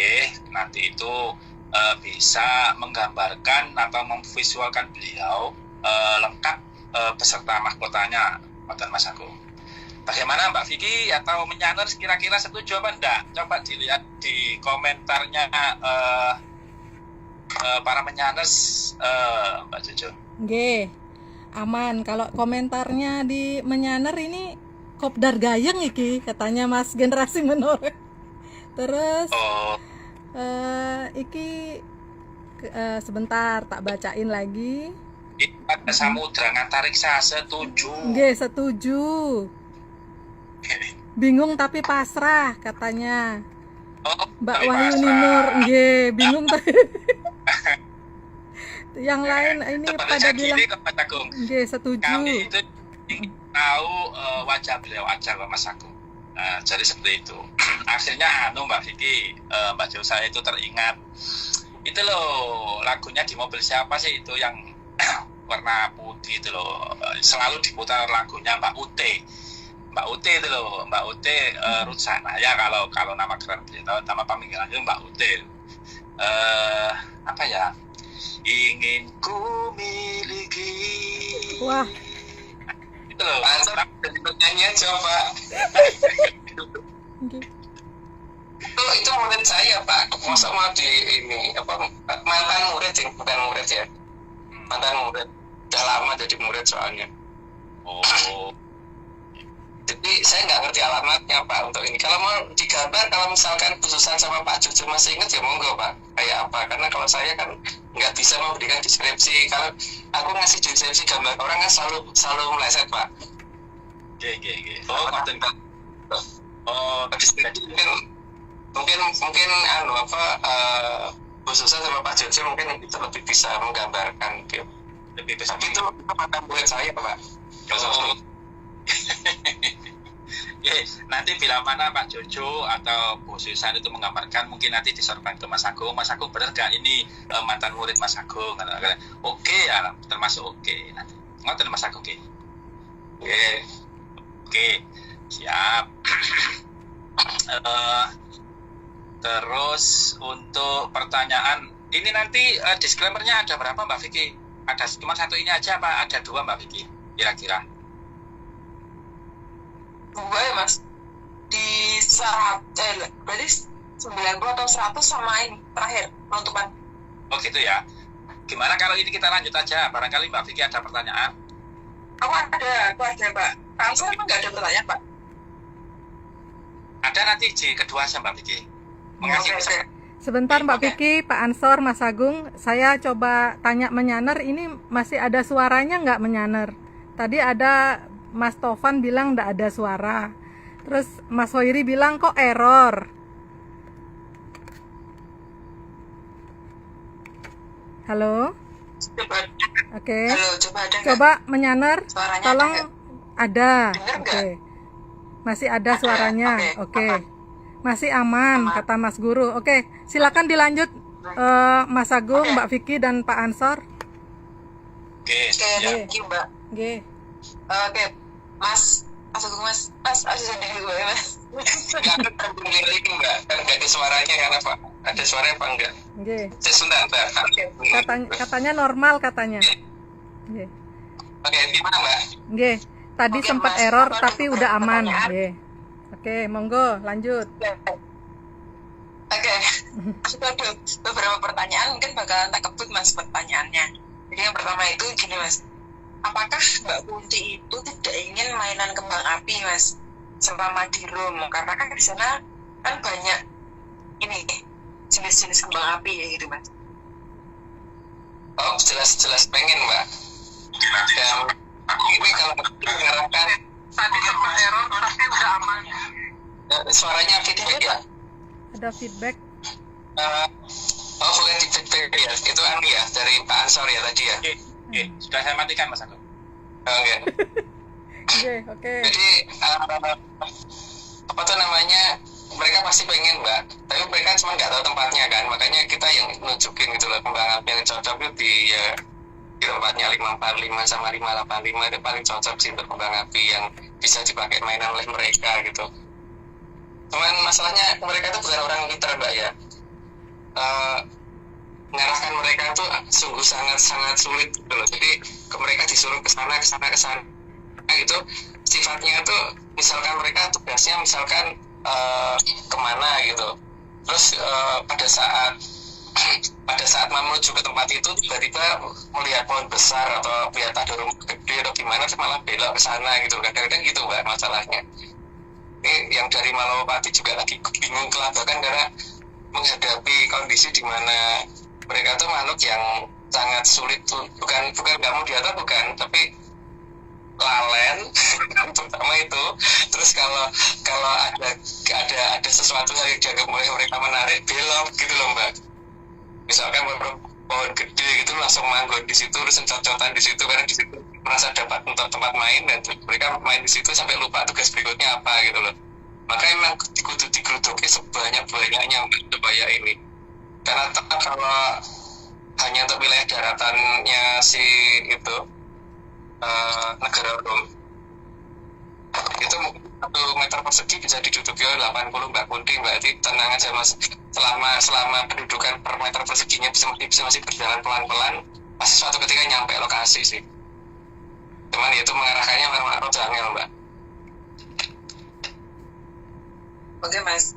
nanti itu bisa menggambarkan atau memvisualkan beliau lengkap beserta mahkotanya, Mas Agung. Bagaimana Mbak Vicky atau menyaners kira-kira setuju apa enggak? Coba dilihat di komentarnya para menyaners Mbak Jojo. Nggih. Aman. Kalau komentarnya di menyaner ini kopdar gayeng iki katanya Mas generasi menore. Terus iki sebentar tak bacain lagi. Ada samudra ngantariksa, setuju. Nggih, setuju. Bingung tapi pasrah katanya Mbak Wahyu Ninur. Nggih, bingung tapi yang lain ini pada bilang nggih, setuju. Kami itu ingin tahu wajah beliau aja Mas Agung. Jadi seperti itu. Akhirnya Mbak Vicky, Mbak Jo saya itu teringat itu loh, lagunya di mobil siapa sih itu yang warna putih itu loh, selalu diputar lagunya Mbak Ute itu loh, Mbak Ute Rutsana ya, kalau nama keren beliau, nama panggilannya Mbak Ute. Apa ya, ingin ku miliki. Wah, itu loh. Langsung nyanyi aja Pak. nggih. Itu murid saya Pak. Masa mau di ini apa, mantan murid sih, bukan murid ya. Mantan murid. Udah lama jadi murid soalnya. Oh. Jadi saya nggak ngerti alamatnya Pak untuk ini. Kalau mau digambar, kalau misalkan khususan sama Pak Jojo masih ingat ya monggo Pak. Kayak apa? Karena kalau saya kan nggak bisa memberikan deskripsi. Kalau aku ngasih deskripsi gambar orang kan selalu meleset Pak. Oke. Oh, ngoten Pak. Oh, mungkin khususan sama Pak Jojo mungkin itu lebih bisa menggambarkan gitu. Lebih bisa. Tapi itu mantan murid saya Pak. Oh. Nanti bila mana Pak Jojo atau Bu Susan itu menggambarkan, mungkin nanti disampaikan ke Mas Agung. Mas Agung benar gak ini mantan murid Mas Agung? Oke ya, termasuk oke. Nanti ngoten Mas Agung. Oke, siap. Terus untuk pertanyaan Ini nanti disclaimer-nya ada berapa Mbak Vicky? Ada cuma satu ini aja apa ada dua Mbak Vicky? Kira-kira. Dua ya mas, di berarti 90 atau 100 sama ini terakhir penutupan. Oh gitu ya. Gimana kalau ini kita lanjut aja? Barangkali Mbak Vicky ada pertanyaan. Aku ada Pak. Saya emang nggak ada pertanyaan Pak. Ada nanti di kedua aja Mbak Vicky. Mengasih Oke. Sebentar Mbak Vicky, Pak Ansor, Mas Agung, saya coba tanya menyaner, ini masih ada suaranya nggak menyaner? Tadi ada Mas Tovan bilang nggak ada suara, terus Mas Hoiri bilang kok error. Halo? Coba. Oke. Halo, coba ada nggak? Coba menyaner, Suaranya tolong ada. Dengar Oke. nggak? Masih ada suaranya. Oke. Oke. Masih aman, Aman. kata Mas Guru. Oke, silakan dilanjut Mas Agung, Oke. Mbak Vicky dan Pak Ansor. Oke, Oke, ya. thank you Mbak. Oke. Oke, Mas Agung Mas asisten dari gue Mas. Nggak ada terkendali Mbak, kan nggak ada suaranya kan apa? Ada suaranya apa enggak? Oke. Sebentar. Katanya normal katanya. Oke. Oke, gimana Mbak? Oke. Tadi Oke, sempat Mas. error Kalau tapi ada udah aman. pertanyaan. Oke. Oke, monggo lanjut. Oke, aku ada beberapa pertanyaan, mungkin bakalan tak kebut Mas pertanyaannya. Jadi yang pertama itu gini Mas, apakah Mbak Kunti itu tidak ingin mainan kembang api Mas selama di room? Karena kan di sana kan banyak ini jenis-jenis kembang api ya gitu Mas. Oh, jelas pengen Mbak. Dan ini kalau mengarahkan Tadi sempat error, tapi udah aman. suaranya feedback ya. Ada feedback. Oh bukan di feedback ya, itu anu ya dari Pak Ansor ya tadi ya. Oke, sudah saya matikan Mas Agung. Oke. Oke. Jadi apa tuh namanya, mereka pasti pengen Mbak, tapi mereka cuma nggak tahu tempatnya kan, makanya kita yang nunjukin gitu loh kembang api yang cocok itu di tempatnya 545 sama 585 itu paling cocok sih untuk kembang api yang bisa dipakai mainan oleh mereka gitu. Cuman masalahnya mereka itu bukan orang pintar Mbak ya. Mengarahkan mereka itu sungguh sangat sulit gitu loh. Jadi mereka disuruh ke sana itu sifatnya itu misalkan mereka tugasnya misalkan kemana gitu. Terus pada saat menuju ke tempat itu tiba-tiba melihat pohon besar atau melihat ada rumah gede atau gimana malah belok ke sana gitu. Kadang-kadang gitu Mbak masalahnya. Ini yang dari Malawapati juga lagi bingung kelabakan karena menghadapi kondisi di mana mereka tuh makhluk yang sangat sulit tuh, bukan nggak mau diatur bukan, tapi lalen terutama itu. Terus kalau ada sesuatu yang dianggap mereka menarik belok gitu loh Mbak. Misalkan pohon gede gitu langsung manggon di situ, terus cocotan di situ karena di situ merasa dapat tempat main dan mereka main di situ sampai lupa tugas berikutnya apa gitu loh. Maka emang kudu digeruduki sebanyak-banyaknya supaya ini. Karena kalau hanya untuk wilayah daratannya si itu negara Rom itu 1 meter persegi bisa diduduki oleh 80 Mbak Kunti. Berarti tenang aja Mas, selama pendudukan per meter perseginya masih berjalan pelan-pelan, pasti suatu ketika nyampe lokasi sih. Cuman itu mengarahkannya memang rada angel Mbak. Oke Mas.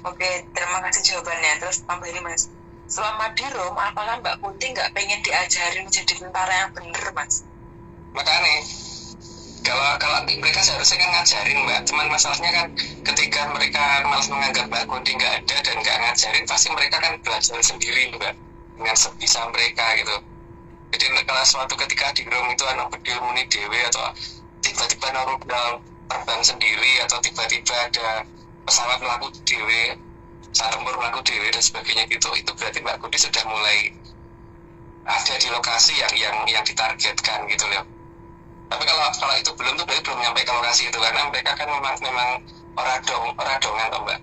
Oke, terima kasih jawabannya. Terus tambah ini Mas, selama di Rom, apakah Mbak Kunti nggak pengen diajarin jadi tentara yang bener Mas? Makanya kalau mereka seharusnya kan ngajarin Mbak, cuman masalahnya kan ketika mereka malas menganggap Mbak Kunti nggak ada dan nggak ngajarin, pasti mereka kan belajar sendiri Mbak dengan sebisa mereka gitu. Jadi kalau suatu ketika di Rom itu anak bedil muni dewe atau tiba-tiba normal terbang sendiri atau tiba-tiba ada pesawat melaku dewe, saat tempur melaku dewe dan sebagainya gitu, itu berarti Mbak Kunti sudah mulai ada di lokasi yang ditargetkan gitu loh. Tapi kalau itu belum tuh berarti belum nyampe ke lokasi itu, karena mereka kan memang oradongan toh Mbak,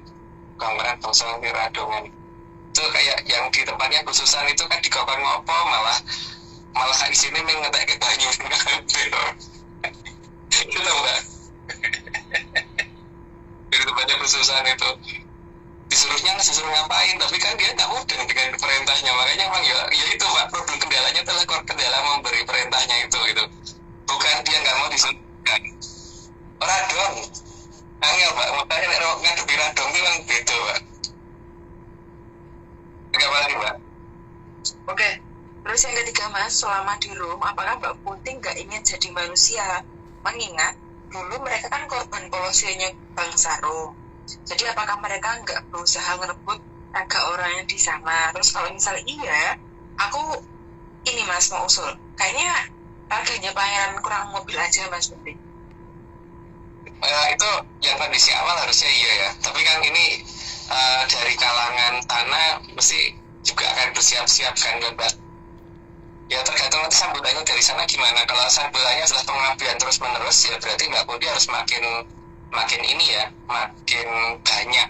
bukan bangsa oradongan. Itu kayak yang di tempatnya khususan itu kan dikokon ngopo malah kayak sini mengetek ke banyu itu Mbak. Di tempatnya khususan itu disuruh ngapain, tapi kan dia nggak mudeng dengan perintahnya. Makanya emang ya itu Pak, problem kendalanya adalah kendala memberi perintahnya itu gitu. Bukan dia nggak mau disuruh. Orang dong angel Pak, makanya nek ngadepi radong itu kan beda Pak. Enggak lagi Pak. Oke. Terus yang ketiga Mas, selama di Rom, apakah Mbak Putih nggak ingin jadi manusia? Mengingat dulu mereka kan korban polosionya bangsa Rom. Jadi apakah mereka nggak berusaha ngerebut raga orang yang di sana? Terus kalau misalnya iya, aku ini Mas mau usul. Kayaknya raganya pangeran kurang mobil aja Mas Putih. Itu yang kondisi awal harusnya iya ya. Tapi kan ini dari kalangan tanah mesti juga akan bersiap-siap kan Mbak. Ya tergantung nanti sambutannya dari sana gimana. Kalau sambutannya adalah pengabdian terus menerus, ya berarti Mbak Putih harus makin ini ya, makin banyak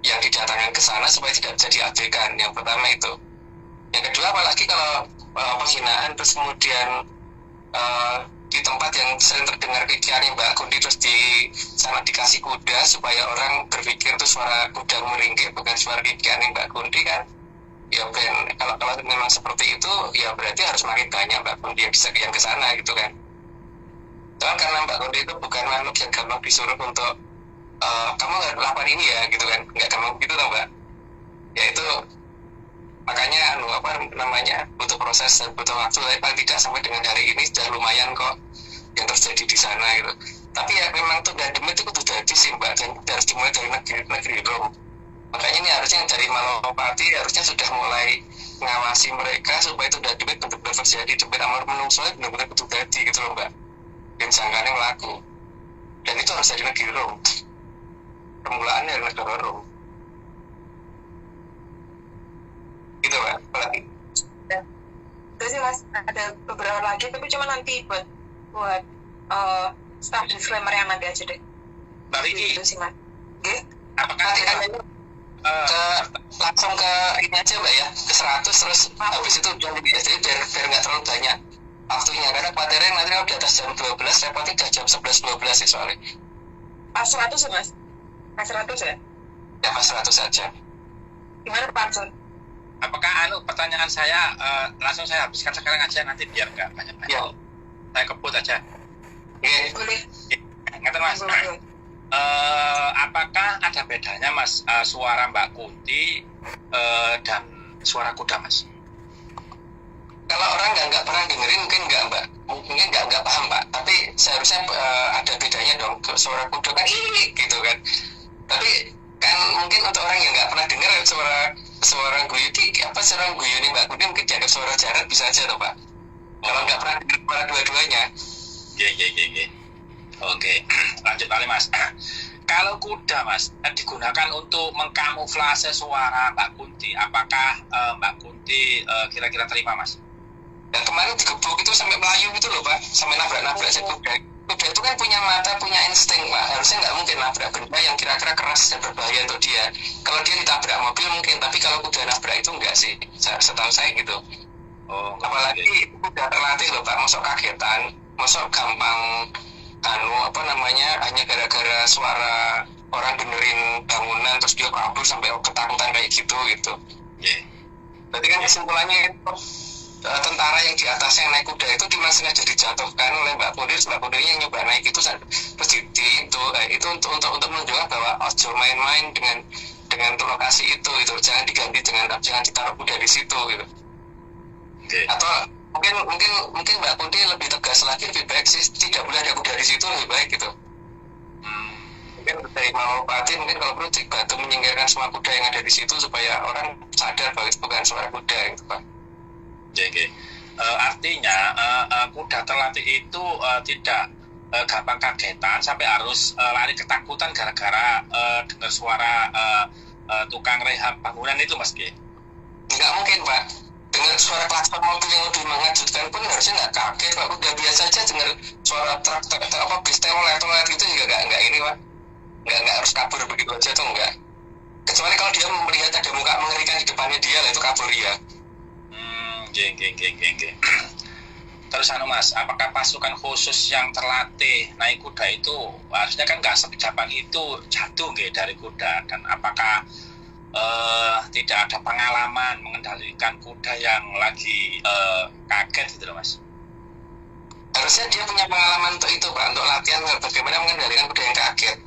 yang didatangkan ke sana supaya tidak bisa diabaikan. Yang pertama itu. Yang kedua, apalagi kalau penghinaan terus kemudian di tempat yang sering terdengar kekiannya Mbak Kunti terus di sana dikasih kuda supaya orang berpikir itu suara kuda meringkik bukan suara kekiannya Mbak Kunti kan. Ya Ben, kalau memang seperti itu ya berarti harus makin banyak Mbak Kunti yang bisa yang ke sana gitu kan. Soalnya karena Mbak Kunti itu bukan makhluk yang gampang disuruh untuk kamu nggak lakukan ini ya gitu kan, nggak gampang gitu loh Mbak. Ya itu makanya butuh proses dan butuh waktu, tapi paling tidak sampai dengan hari ini sudah lumayan kok yang terjadi di sana gitu. Tapi ya memang tuh Demit itu kudu jadi sih Mbak, dan harus dimulai dari negeri Rom. Makanya ini harusnya dari Malopati harusnya sudah mulai ngawasi mereka supaya itu Demit benar-benar terjadi. Demit amar menungso benar-benar kudu jadi gitu loh Mbak. Dan sangkanya melaku. Dan itu harus dari negeri Rom. Permulaannya dari negara Rom. Gitu Mbak, apalagi. Terus sih Mas, ada beberapa lagi tapi cuma nanti buat staff disclaimer yang nanti aja deh. Mbak Vicky, Itu sih Mas. Oke? Apakah nanti langsung ke ini aja Mbak ya, ke 100 terus habis itu udah lebih ya, jadi biar nggak terlalu banyak waktunya, karena khawatirnya nanti kalau di atas jam 12 repotnya udah jam 11-12 sih soalnya. Pas 100 ya Mas? Pas 100 ya? Ya pas 100 saja. Gimana Pak Arsul? apakah pertanyaan saya langsung saya habiskan sekarang aja, nanti biar nggak banyak-banyak. Ya. Saya kebut aja. Oke. Boleh. Ngerti Mas? Boleh. Apakah ada bedanya Mas suara Mbak Kunti dan suara kuda Mas? Kalau orang nggak pernah dengerin mungkin nggak paham Pak, tapi seharusnya ada bedanya dong. Suara kuda kan gitu kan, tapi kan mungkin untuk orang yang nggak pernah dengar suara guyu suara guyu nih Mbak Kunti mungkin dianggap suara jarat bisa aja tuh Pak. Kalau nggak pernah dengar suara dua-duanya. Iya. Oke, lanjut kali Mas. Kalau kuda Mas digunakan untuk mengkamuflase suara Mbak Kunti, apakah Mbak Kunti kira-kira terima Mas? Dan kemarin digebuk itu sampai melayu gitu loh Pak, sampai nabrak-nabrak si kuda. Kuda itu kan punya mata, punya insting Pak, harusnya nggak mungkin nabrak benda yang kira-kira keras dan berbahaya untuk dia. Kalau dia ditabrak mobil mungkin, tapi kalau kuda nabrak itu enggak sih, setahu saya gitu. Oh, Apalagi kuda terlatih loh Pak, masuk kagetan, masuk gampang hanya gara-gara suara orang benerin bangunan terus dia kabur sampai ketakutan kayak gitu. Yeah. Berarti kan kesimpulannya itu tentara yang di atasnya naik kuda itu cuma sengaja dijatuhkan oleh Mbak Kunti, Mbak Kunti yang nyoba naik itu terus itu untuk menunjukkan bahwa ojo main-main dengan lokasi itu jangan diganti jangan ditaruh kuda di situ gitu. Okay. Atau mungkin Mbak Kunti lebih tegas lagi, lebih baik sih tidak boleh ada kuda di situ, lebih baik gitu. Mungkin dari Malopati mungkin kalau perlu dibantu menyingkirkan semua kuda yang ada di situ supaya orang sadar bahwa itu bukan suara kuda gitu Pak. Okay. Artinya kuda terlatih itu tidak gampang kagetan sampai harus lari ketakutan gara-gara dengar suara tukang rehab bangunan itu Mas G. Nggak mungkin Pak, dengan suara klakson mobil yang lebih mengejutkan pun harusnya nggak kaget Pak. Udah biasa aja dengar suara truk bis telolet gitu juga nggak ini Pak, nggak harus kabur begitu aja tuh nggak. Kecuali kalau dia melihat ada muka mengerikan di depannya dia lah, itu kabur ya. Geng. Terus Mas, apakah pasukan khusus yang terlatih naik kuda itu harusnya kan nggak sekejapan itu jatuh dari kuda, dan apakah tidak ada pengalaman mengendalikan kuda yang lagi kaget gitu loh Mas. Harusnya dia punya pengalaman untuk itu Pak, untuk latihan bagaimana mengendalikan kuda yang kaget.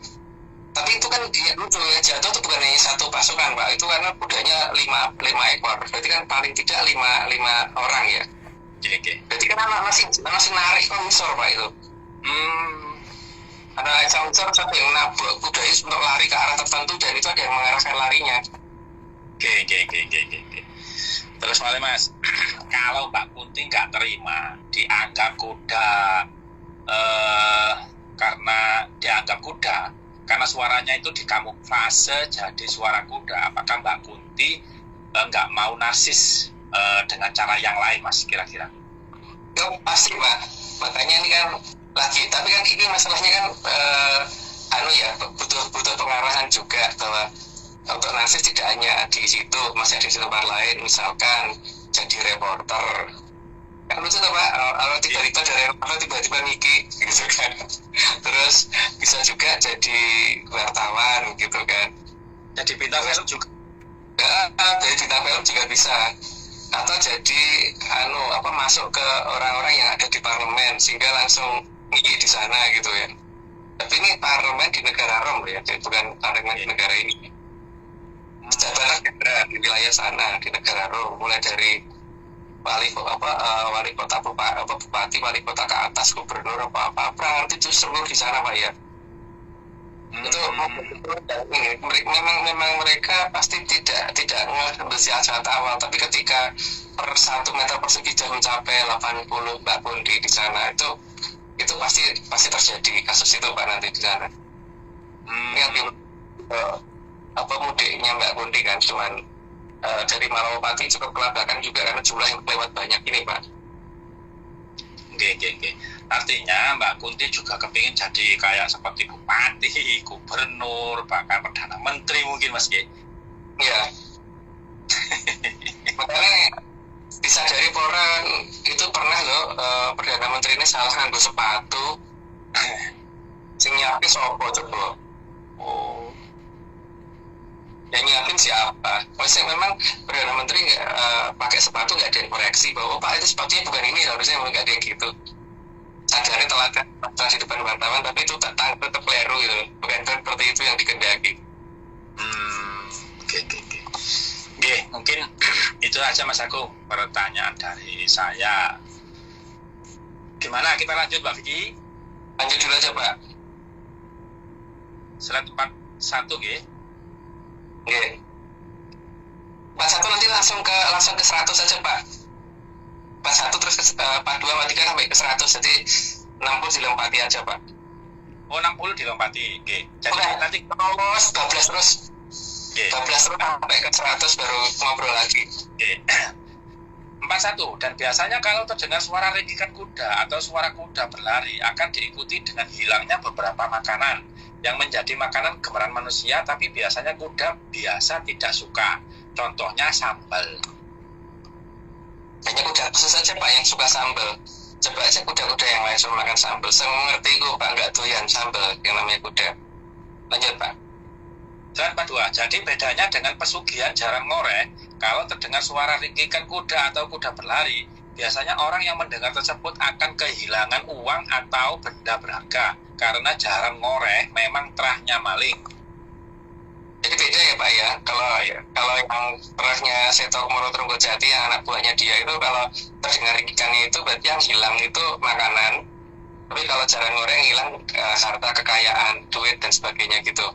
Tapi itu kan dia lucu ya, jatuh itu bukan hanya satu pasukan Pak, itu karena kudanya 5 ekor, berarti kan paling tidak 5 orang ya. Oke. Berarti kan masih narik komisor Pak itu. Ada komisor satu yang nabrak kuda itu untuk lari ke arah tertentu dan itu ada yang mengarahkan larinya. Oke. Terus malah Mas, kalau Mbak Kunti nggak terima dianggap kuda karena suaranya itu dikamuflase jadi suara kuda, apakah Mbak Kunti nggak mau narsis dengan cara yang lain Mas kira-kira? Ya pasti Pak, makanya ini kan lagi, tapi kan ini masalahnya kan butuh pengarahan juga bahwa untuk narsis tidak hanya di situ, masih ada di tempat lain, misalkan jadi reporter. Kan lucu tuh Pak, kalau tiba-tiba dari reporter tiba-tiba Miki gitu kan. Terus bisa juga jadi wartawan gitu kan. Jadi bintang film juga. Jadi bintang film juga bisa. Atau jadi masuk ke orang-orang yang ada di parlemen sehingga langsung Miki di sana gitu ya. Tapi ini parlemen di negara Rom ya, bukan parlemen di negara ini. Jabatan di wilayah sana di negara Rom, mulai dari wali kota bupati, wali kota ke atas, gubernur apa nanti itu seluruh di sana Pak ya. Itu memang mereka pasti tidak ngambil saat awal, tapi ketika per 1 meter persegi sudah mencapai 80 Mbak Kunti di sana, itu pasti terjadi kasus itu Pak nanti di sana. Mudiknya Mbak Kunti kan cuman dari Malawapati cukup kelabakan juga karena jumlah yang lewat banyak ini Pak. Oke. Artinya Mbak Kunti juga kepingin jadi kayak seperti bupati, gubernur, bahkan perdana menteri mungkin Mas G. Iya. Makanya disadari orang itu pernah loh perdana menteri ini salah nganggo sepatu. Sing nyiapin sopo coba. Oh. Yang nyiapin siapa? Maksudnya memang Perdana Menteri nggak pakai sepatu, nggak ada yang koreksi bahwa Pak itu sepatunya bukan ini, harusnya memang nggak ada yang gitu. Sadarnya telat di depan wartawan, tapi itu tetap keliru gitu, bukan seperti itu yang dikehendaki. Oke, mungkin itu aja Mas Agung pertanyaan dari saya. Gimana kita lanjut Mbak Vicky? Lanjut dulu aja Pak. Slide 41 G. Oke. Pak 1 nanti langsung ke 100 saja Pak. Pak 1 terus ke Pak 2, Pak 3 sampai ke 100, jadi 60 dilompati aja Pak. Oh 60 dilompati, oke. Jadi nanti terus 12 terus. Oke. 12 terus sampai ke 100 baru ngobrol lagi. Oke. 41, dan biasanya kalau terdengar suara ringkikan kuda atau suara kuda berlari akan diikuti dengan hilangnya beberapa makanan yang menjadi makanan gemaren manusia, tapi biasanya kuda biasa tidak suka. Contohnya sambal. Hanya kuda khusus saja Pak yang suka sambal. Coba aja kuda-kuda yang lain suka makan sambal. Saya mengerti kok Pak nggak doyan sambal yang namanya kuda. Lanjut Pak. Slide 42. Jadi bedanya dengan pesugihan jaran ngoreh, kalau terdengar suara ringkikan kuda atau kuda berlari, biasanya orang yang mendengar tersebut akan kehilangan uang atau benda berharga karena jaran ngoreh memang terahnya maling. Jadi beda ya Pak ya. Kalau yang terahnya Seto Kumoro Trunggojati yang anak buahnya dia itu, kalau terdengar ringkikannya itu berarti yang hilang itu makanan. Tapi kalau jaran ngoreh yang hilang harta kekayaan, duit dan sebagainya gitu.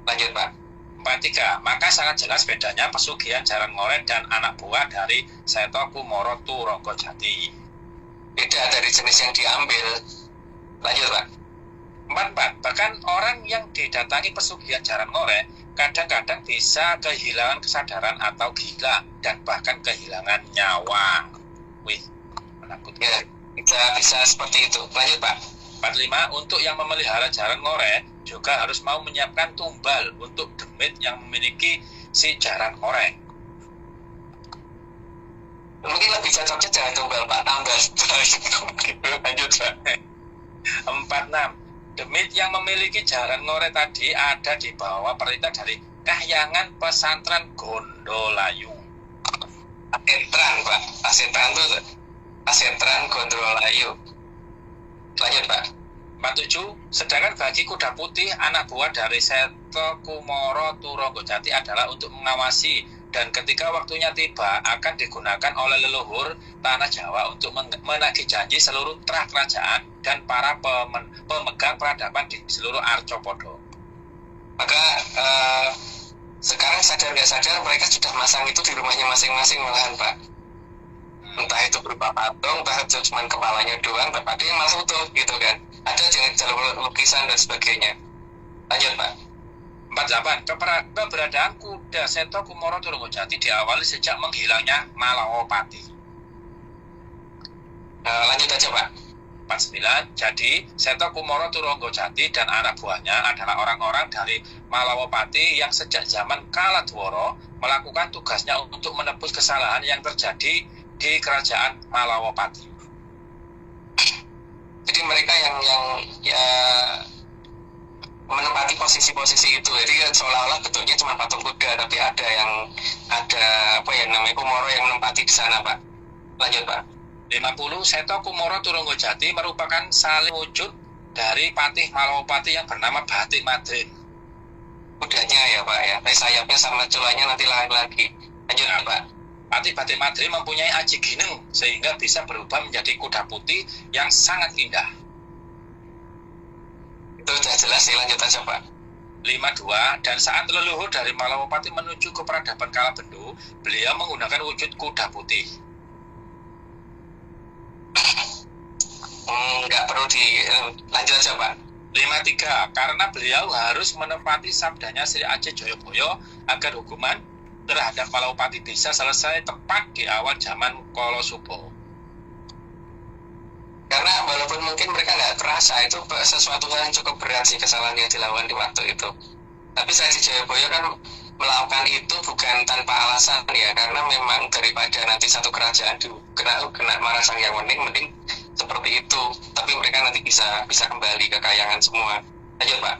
Lanjut Pak. 43. Maka sangat jelas bedanya pesugihan jaran ngoreh dan anak buah dari Seto Kumoro Trunggojati. Beda dari jenis yang diambil. Lanjut Pak. 44. Bahkan orang yang didatangi pesugihan jaran ngoreh kadang-kadang bisa kehilangan kesadaran atau gila dan bahkan kehilangan nyawa. Wih, menakutkan. Ya, bisa seperti itu. Lanjut Pak. 45. Untuk yang memelihara jaran ngoreh juga harus mau menyiapkan tumbal untuk demit yang memiliki si jaran ngoreh. Mungkin lebih cocoknya jangan tumbal Pak, tambal. Lanjut Pak. 46. Demit yang memiliki jaran ngoreh tadi ada di bawah perintah dari Kahyangan Pesantren Gondolayu. Asetran, Pak. Asetran Gondolayu. Lanjut, Pak. 47. Sedangkan bagi kuda putih, anak buah dari Seto Kumoro Turonggojati adalah untuk mengawasi dan ketika waktunya tiba akan digunakan oleh leluhur tanah Jawa untuk menagih janji seluruh trah kerajaan dan para pemegang peradaban di seluruh Arcopodo. Maka sekarang sadar nggak sadar mereka sudah masang itu di rumahnya masing-masing malahan, Pak. Entah itu berupa patung, entah itu cuma kepalanya doang, tapi ada yang masuk tuh gitu kan. Ada jalur lukisan dan sebagainya. Lanjut, Pak. 48. Keberadaan kuda Seto Kumoro Turonggojati diawali sejak menghilangnya Malawapati. Lanjut aja, Pak. 49. Jadi Seto Kumoro Turonggojati dan anak buahnya adalah orang-orang dari Malawapati yang sejak zaman Kaladwara melakukan tugasnya untuk menebus kesalahan yang terjadi di kerajaan Malawapati. Jadi mereka yang ya menempati posisi-posisi itu. Jadi seolah-olah bentuknya cuma patung kuda, tapi ada apa ya namanya Kumoro yang menempati di sana, Pak. Lanjut, Pak. 50. Seto Kumoro Turonggojati merupakan salib wujud dari Patih Malawapati yang bernama Batik Madrin. Kudanya ya, Pak ya. Sayapnya sama culanya nanti lain lagi. Lanjut, Pak. Patih Batik Madrin mempunyai aji gineng sehingga bisa berubah menjadi kuda putih yang sangat indah. Itu sudah jelas sih, lanjut aja, Pak. 52. Dan saat leluhur dari Malawapati menuju ke peradaban Kalabendo, beliau menggunakan wujud kuda putih. Nggak perlu lanjut aja, Pak. 53. Karena beliau harus menepati sabdanya Sri Aji Joyoboyo agar hukuman terhadap Malawapati bisa selesai tepat di awal zaman Kolosubo. Karena walaupun mungkin mereka nggak terasa itu sesuatu yang cukup berat sih kesalahan yang dilakukan di waktu itu. Tapi Sri Aji Joyoboyo kan melakukan itu bukan tanpa alasan ya, karena memang daripada nanti satu kerajaan kena marah sang yang mending seperti itu. Tapi mereka nanti bisa kembali ke kayangan semua. Lanjut, Pak.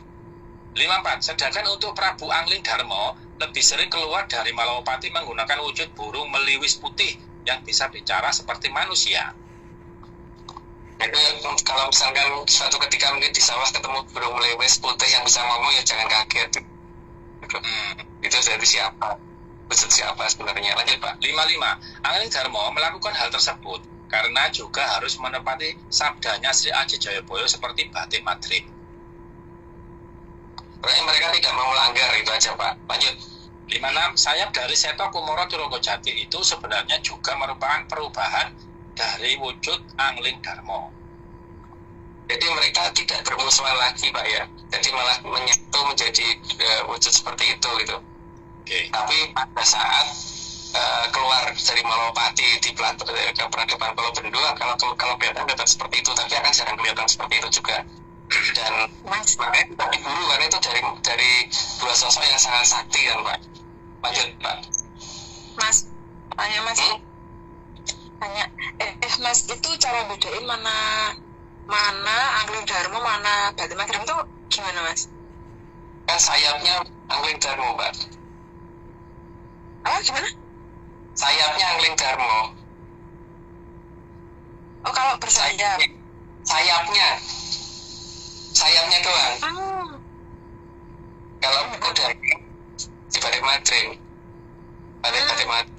54. Sedangkan untuk Prabu Angling Darmo lebih sering keluar dari Malawapati menggunakan wujud burung meliwis putih yang bisa bicara seperti manusia. Jadi kalau misalkan suatu ketika mungkin di sawah ketemu burung meliwis putih yang bisa ngomong, ya jangan kaget. Itu dari siapa? Wujud siapa sebenarnya? Lanjut, Pak. 55. Angling Darmo melakukan hal tersebut karena juga harus menepati sabdanya Sri Aji Joyoboyo seperti Batik Madrin. Mereka tidak mau melanggar, itu aja, Pak. Lanjut. 56. Sayap dari Seto Kumoro Turonggojati itu sebenarnya juga merupakan perubahan dari wujud Angling Darmo. Jadi mereka tidak bermusuhan lagi, Pak ya. Jadi malah menyatu menjadi wujud seperti itu gitu. Okay. Tapi pada saat keluar dari Malawapati ke peradaban Kalabendo, kalau kelihatan seperti itu, tapi akan jarang kelihatan seperti itu juga. Dan makanya kita diburu karena itu dari dua sosok yang sangat sakti kan, Pak. Lanjut, Pak. Mas, tanya Mas. Tanya, Mas, itu cara bedain mana Angling Darmo, mana Batik Madrin itu gimana, Mas? Kan sayapnya Angling Darmo, Pak. Gimana? Sayapnya Angling Darmo. Oh, kalau bersayap. Sayapnya doang. Kalau kuda di Batik Madrin. Batik Madrin.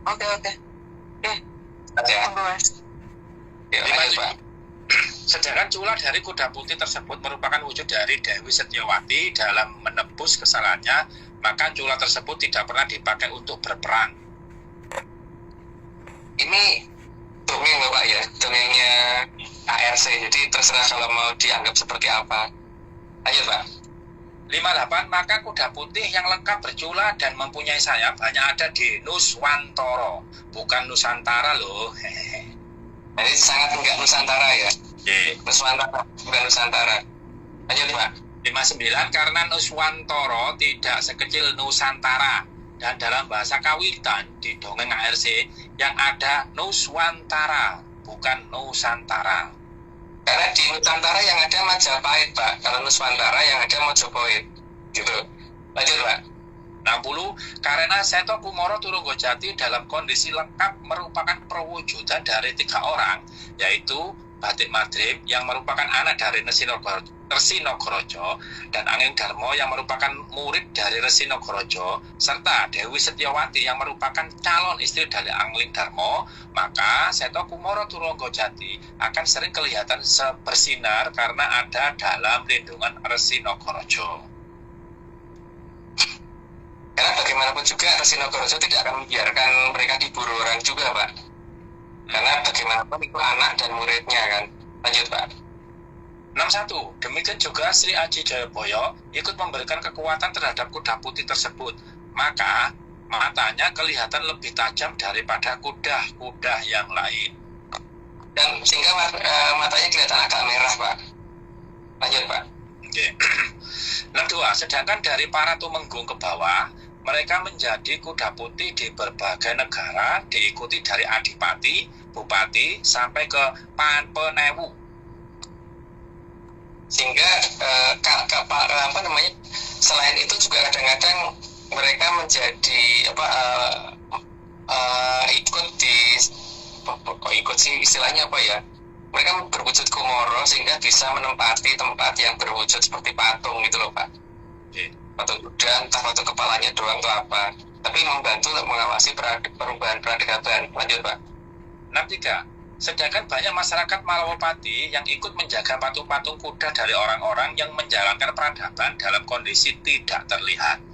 Oke. Ya. Mas. Ya, lanjut, Pak. Sedangkan cula dari kuda putih tersebut merupakan wujud dari Dewi Setyawati dalam menebus kesalahannya, maka cula tersebut tidak pernah dipakai untuk berperang. Ini dongeng loh, Pak ya, dongengnya ARC, jadi terserah kalau mau dianggap seperti apa. Lanjut, Pak. 58. Maka kuda putih yang lengkap bercula dan mempunyai sayap hanya ada di Nuswantara, bukan Nusantara loh. Jadi sangat enggak Nusantara ya. Nuswantara, bukan Nusantara. Lanjut, Pak. 59. Karena Nuswantara tidak sekecil Nusantara, dan dalam bahasa kawitan di dongeng ARC yang ada Nuswantara, bukan Nusantara. Karena di Nusantara yang ada Majapahit, Pak. Kalau Nuswantara yang ada Mojopahit, gitu. Lanjut Pak. 60. Karena Seto Kumoro Turonggojati dalam kondisi lengkap merupakan perwujudan dari 3 orang, yaitu Batik Madrim yang merupakan anak dari Resi Nogorojo dan Angling Darmo yang merupakan murid dari Resi Nogorojo, serta Dewi Setiawati yang merupakan calon istri dari Angling Darmo, maka Seto Kumoro Turonggojati akan sering kelihatan bersinar karena ada dalam lindungan Resi Nogorojo. Karena bagaimanapun juga Resi Nogorojo tidak akan membiarkan mereka diburu orang juga Pak. Karena bagaimanapun itu anak dan muridnya kan. Lanjut Pak. 61. Demikian juga Sri Aji Jayabaya ikut memberikan kekuatan terhadap kuda putih tersebut. Maka matanya kelihatan lebih tajam daripada kuda-kuda yang lain. Dan sehingga matanya kelihatan agak merah Pak. Lanjut Pak. Oke. 62. Sedangkan dari para tumenggung ke bawah, mereka menjadi kuda putih di berbagai negara, diikuti dari adipati, bupati, sampai ke Panpenewu. Sehingga selain itu juga kadang-kadang mereka menjadi ikut sih istilahnya apa ya? Mereka berwujud kumoro sehingga bisa menempati tempat yang berwujud seperti patung gitu loh Pak. Patung kuda, entah patung kepalanya doang atau apa, tapi membantu untuk mengawasi perubahan peradaban. Lanjut Pak. 63. Sedangkan banyak masyarakat Malawapati yang ikut menjaga patung-patung kuda dari orang-orang yang menjalankan peradaban dalam kondisi tidak terlihat.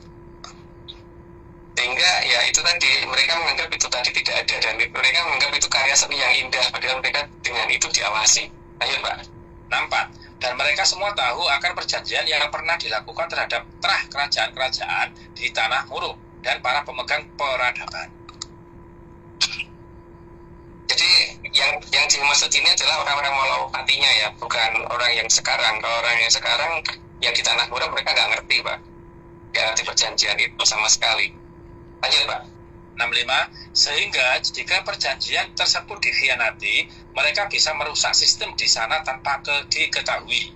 Sehingga ya itu tadi, mereka menganggap itu tadi tidak ada, dan mereka menganggap itu karya seni yang indah, padahal mereka dengan itu diawasi. Lanjut Pak. 64. Dan mereka semua tahu akan perjanjian yang pernah dilakukan terhadap trah kerajaan-kerajaan di tanah Muruk dan para pemegang peradaban. Jadi yang dimaksud ini adalah orang-orang Malawapatinya ya, bukan orang yang sekarang. Kalau orang yang sekarang yang di tanah Muruk mereka nggak ngerti Pak, nggak ngerti perjanjian itu sama sekali. Lanjut Pak. 65. Sehingga jika perjanjian tersebut dikhianati, mereka bisa merusak sistem di sana tanpa diketahui.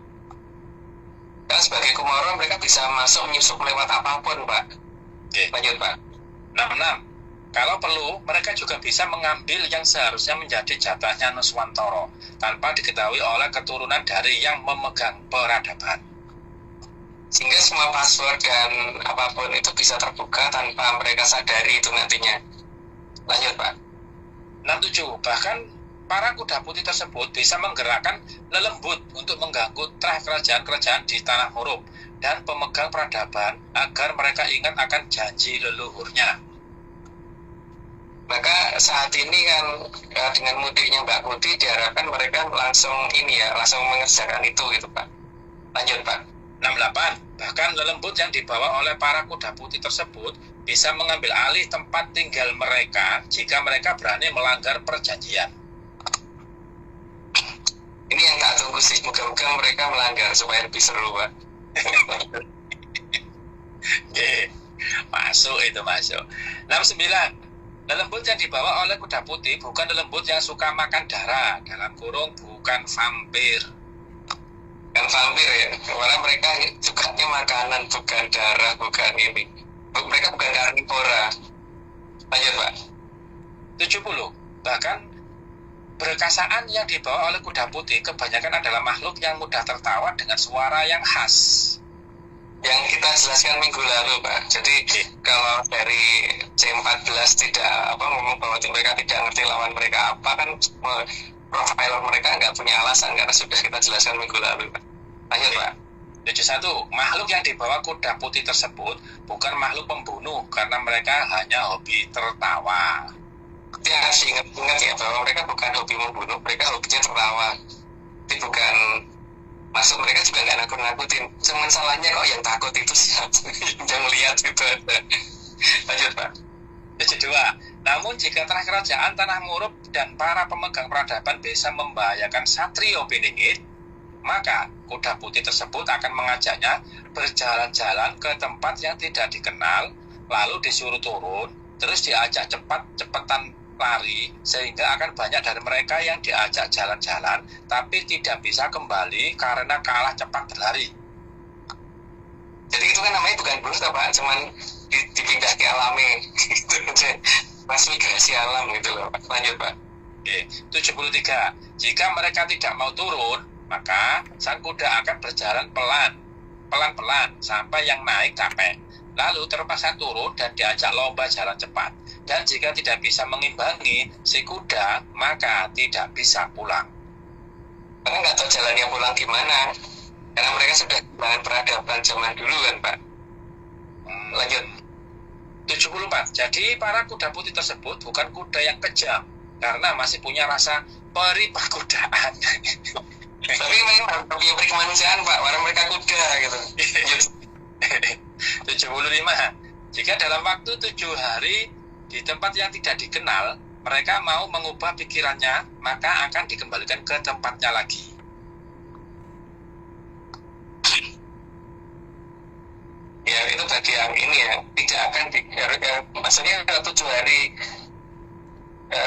Dan sebagai kumoro mereka bisa masuk menyusup lewat apapun Pak. Oke. Lanjut Pak. 66. Kalau perlu, mereka juga bisa mengambil yang seharusnya menjadi jatahnya Nuswantoro tanpa diketahui oleh keturunan dari yang memegang peradaban. Sehingga semua password dan apapun itu bisa terbuka tanpa mereka sadari itu nantinya. Lanjut Pak. 67. Bahkan para kuda putih tersebut bisa menggerakkan lelembut untuk mengganggu trah kerajaan-kerajaan di tanah Muruk dan pemegang peradaban agar mereka ingat akan janji leluhurnya. Maka saat ini kan dengan mudiknya Mbak Putih diharapkan mereka langsung mengerjakan itu gitu Pak. Lanjut Pak. 68. Bahkan lelembut yang dibawa oleh para kuda putih tersebut bisa mengambil alih tempat tinggal mereka jika mereka berani melanggar perjanjian. Ini yang tak tunggu sih, moga-moga mereka melanggar supaya lebih seru Pak. Masuk. 69. Lelembut yang dibawa oleh kuda putih bukan lelembut yang suka makan darah, dalam kurung bukan vampir. Kan vampir ya, karena mereka sukanya makanan, bukan darah, bukan ini. Mereka bukan karnivora. Lanjut Pak. 70. Bahkan berkasaan yang dibawa oleh kuda putih kebanyakan adalah makhluk yang mudah tertawa dengan suara yang khas. Yang kita jelaskan minggu lalu Pak. Jadi kalau dari C14 tidak ngomong bahwa mereka tidak ngerti lawan mereka apa, kan profiler mereka nggak punya alasan karena sudah kita jelaskan minggu lalu Pak. Lanjut Pak. 71. Makhluk yang dibawa kuda putih tersebut bukan makhluk pembunuh karena mereka hanya hobi tertawa. Itu yang harus ingat ya, bahwa mereka bukan hobi membunuh, mereka hobinya tertawa. Itu bukan, maksud mereka juga nggak nakut-nakutin. Cuman salahnya kok yang takut itu siapa yang lihat gitu ada. Lanjut Pak. 72. Namun jika trah kerajaan tanah Muruk dan para pemegang peradaban bisa membahayakan Satrio Piningit, maka kuda putih tersebut akan mengajaknya berjalan-jalan ke tempat yang tidak dikenal, lalu disuruh turun, terus diajak cepat-cepatan lari, sehingga akan banyak dari mereka yang diajak jalan-jalan, tapi tidak bisa kembali karena kalah cepat berlari. Jadi itu kan namanya bukan guru Pak, cuman dipindah ke alami gitu. Transmigrasi alam gitu loh Pak. Lanjut Pak. Oke, 73. Jika mereka tidak mau turun, maka sang kuda akan berjalan pelan-pelan sampai yang naik capek. Lalu terpaksa turun dan diajak lomba jalan cepat. Dan jika tidak bisa mengimbangi si kuda, maka tidak bisa pulang. Karena nggak tahu jalannya pulang gimana. Karena mereka sudah kehilangan peradaban zaman dulu kan Pak. Lanjut. 74. Jadi para kuda putih tersebut bukan kuda yang kejam, karena masih punya rasa peri perkudaan. Tapi memang punya perikemanusiaan Pak, warna mereka kuda gitu. 75. Jika dalam waktu 7 hari di tempat yang tidak dikenal, mereka mau mengubah pikirannya, maka akan dikembalikan ke tempatnya lagi. Ya itu tadi yang ini ya, tidak akan maksudnya 7 hari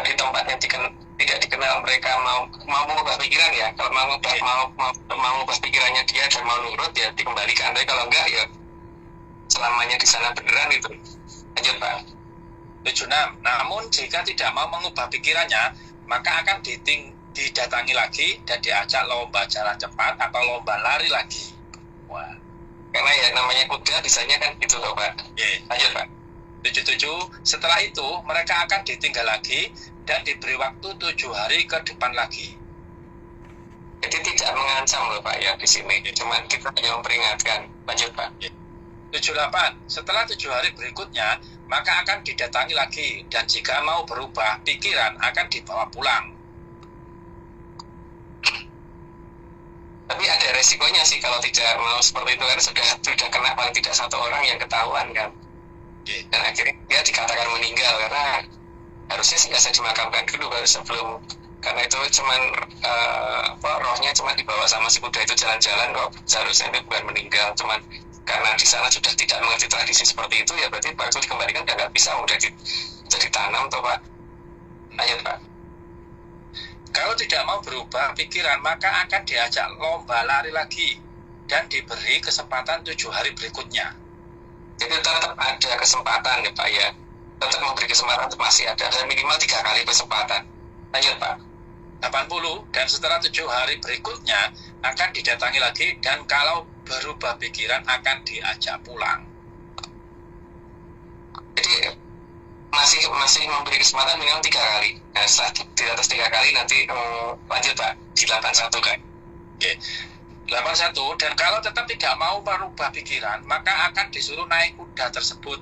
di tempat yang tidak dikenal mereka mau mengubah pikiran ya. Kalau mau mengubah pikirannya dia dan mau nurut ya dikembalikan. Tapi kalau enggak ya selamanya di sana beneran itu. Lanjut Pak. 76. Namun jika tidak mau mengubah pikirannya, maka akan didatangi lagi dan diajak lomba jalan cepat atau lomba lari lagi. Wah. Karena ya namanya kuda bisanya kan gitu loh Pak. Lanjut Pak. 77. Setelah itu mereka akan ditinggal lagi dan diberi waktu 7 hari ke depan lagi. Jadi tidak mengancam loh Pak ya di sini. Cuman kita hanya memperingatkan. Lanjut Pak. 78. Setelah 7 hari berikutnya, maka akan didatangi lagi dan jika mau berubah pikiran akan dibawa pulang. Tapi ada resikonya sih kalau tidak mau seperti itu kan sudah kena paling tidak 1 orang yang ketahuan kan. Dan akhirnya dia dikatakan meninggal karena harusnya sih nggak bisa dimakamkan dulu baru sebelum, karena itu cuman rohnya cuma dibawa sama si kuda itu jalan-jalan kok, seharusnya itu bukan meninggal, cuman karena di sana sudah tidak mengerti tradisi seperti itu ya berarti waktu dikembalikan udah nggak bisa, udah ditanam toh Pak. Lanjut Pak. Kalau tidak mau berubah pikiran, maka akan diajak lomba lari lagi dan diberi kesempatan 7 hari berikutnya. Jadi tetap ada kesempatan ya Pak ya, tetap memberi kesempatan masih ada, dan minimal 3 kali kesempatan. Lanjut Pak. 80. Dan setelah 7 hari berikutnya akan didatangi lagi dan kalau berubah pikiran akan diajak pulang. Jadi masih memberi kesempatan minimal 3 kali. Nah, setelah di atas 3 kali nanti lanjut Pak di 81 kan. Oke. 81. Dan kalau tetap tidak mau merubah pikiran, maka akan disuruh naik kuda tersebut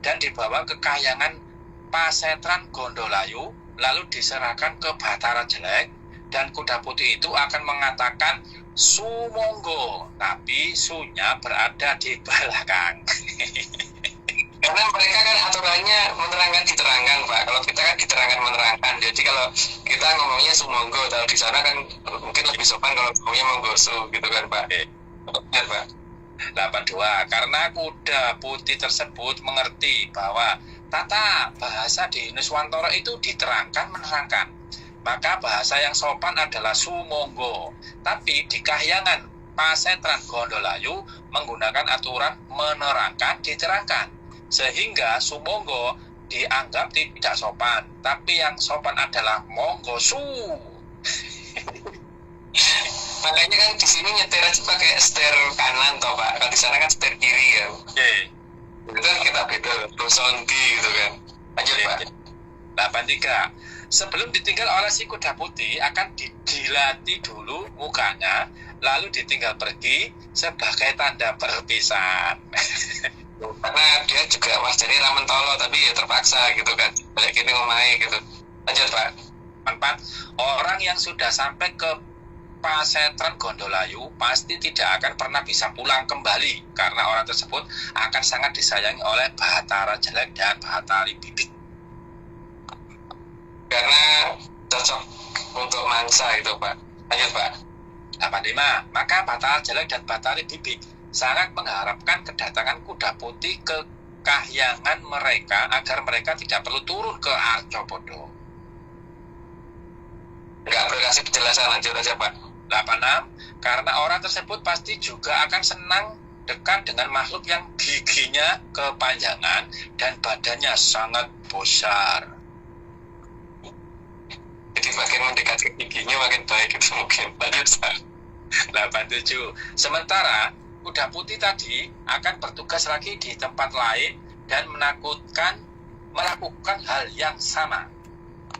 dan dibawa ke kahyangan Pasetran Gondolayu, lalu diserahkan ke Bathara Jelek, dan kuda putih itu akan mengatakan Sumonggo, tapi su-nya berada di belakang. Karena mereka kan aturannya menerangkan diterangkan Pak, kalau kita kan diterangkan menerangkan. Jadi kalau kita ngomongnya Sumonggo, kalau di sana kan mungkin lebih sopan kalau ngomongnya Monggosu gitu kan Pak. Ya Pak. 82. Karena kuda putih tersebut mengerti bahwa tata bahasa di Nuswantara itu diterangkan menerangkan, maka bahasa yang sopan adalah Sumonggo. Tapi di kahyangan Pasetran Gondolayu menggunakan aturan menerangkan diterangkan, sehingga Sumonggo dianggap tidak sopan, tapi yang sopan adalah Monggosu. Makanya kan di sini nyetir aja pakai setir kanan toh Pak, kalau di sana kan setir kiri ya. Itu kan kita beda Rosondi gitu kan. Lanjut Pak. 83. Sebelum ditinggal oleh si kuda putih akan didilatih dulu mukanya, lalu ditinggal pergi sebagai tanda perpisahan. Karena dia juga jadi ramentolo tapi ya terpaksa gitu kan, balik ini ngomai gitu. Lanjut Pak. 4. Orang yang sudah sampai ke Pasetran Gondolayu pasti tidak akan pernah bisa pulang kembali karena orang tersebut akan sangat disayangi oleh Bathara Jelek dan Bathari Bibik. Karena cocok untuk mangsa itu Pak. Lanjut Pak. 85. Maka Bathara Jelek dan Bathari Bibik sangat mengharapkan kedatangan kuda putih ke kahyangan mereka agar mereka tidak perlu turun ke Arjobodo. Nggak perlu kasih penjelasan, lanjut aja Pak. 86. Karena orang tersebut pasti juga akan senang dekat dengan makhluk yang giginya kepanjangan dan badannya sangat besar. Jadi makin mendekati giginya makin baik itu mungkin. Lanjut Pak. 87. Sementara kuda putih tadi akan bertugas lagi di tempat lain dan melakukan hal yang sama.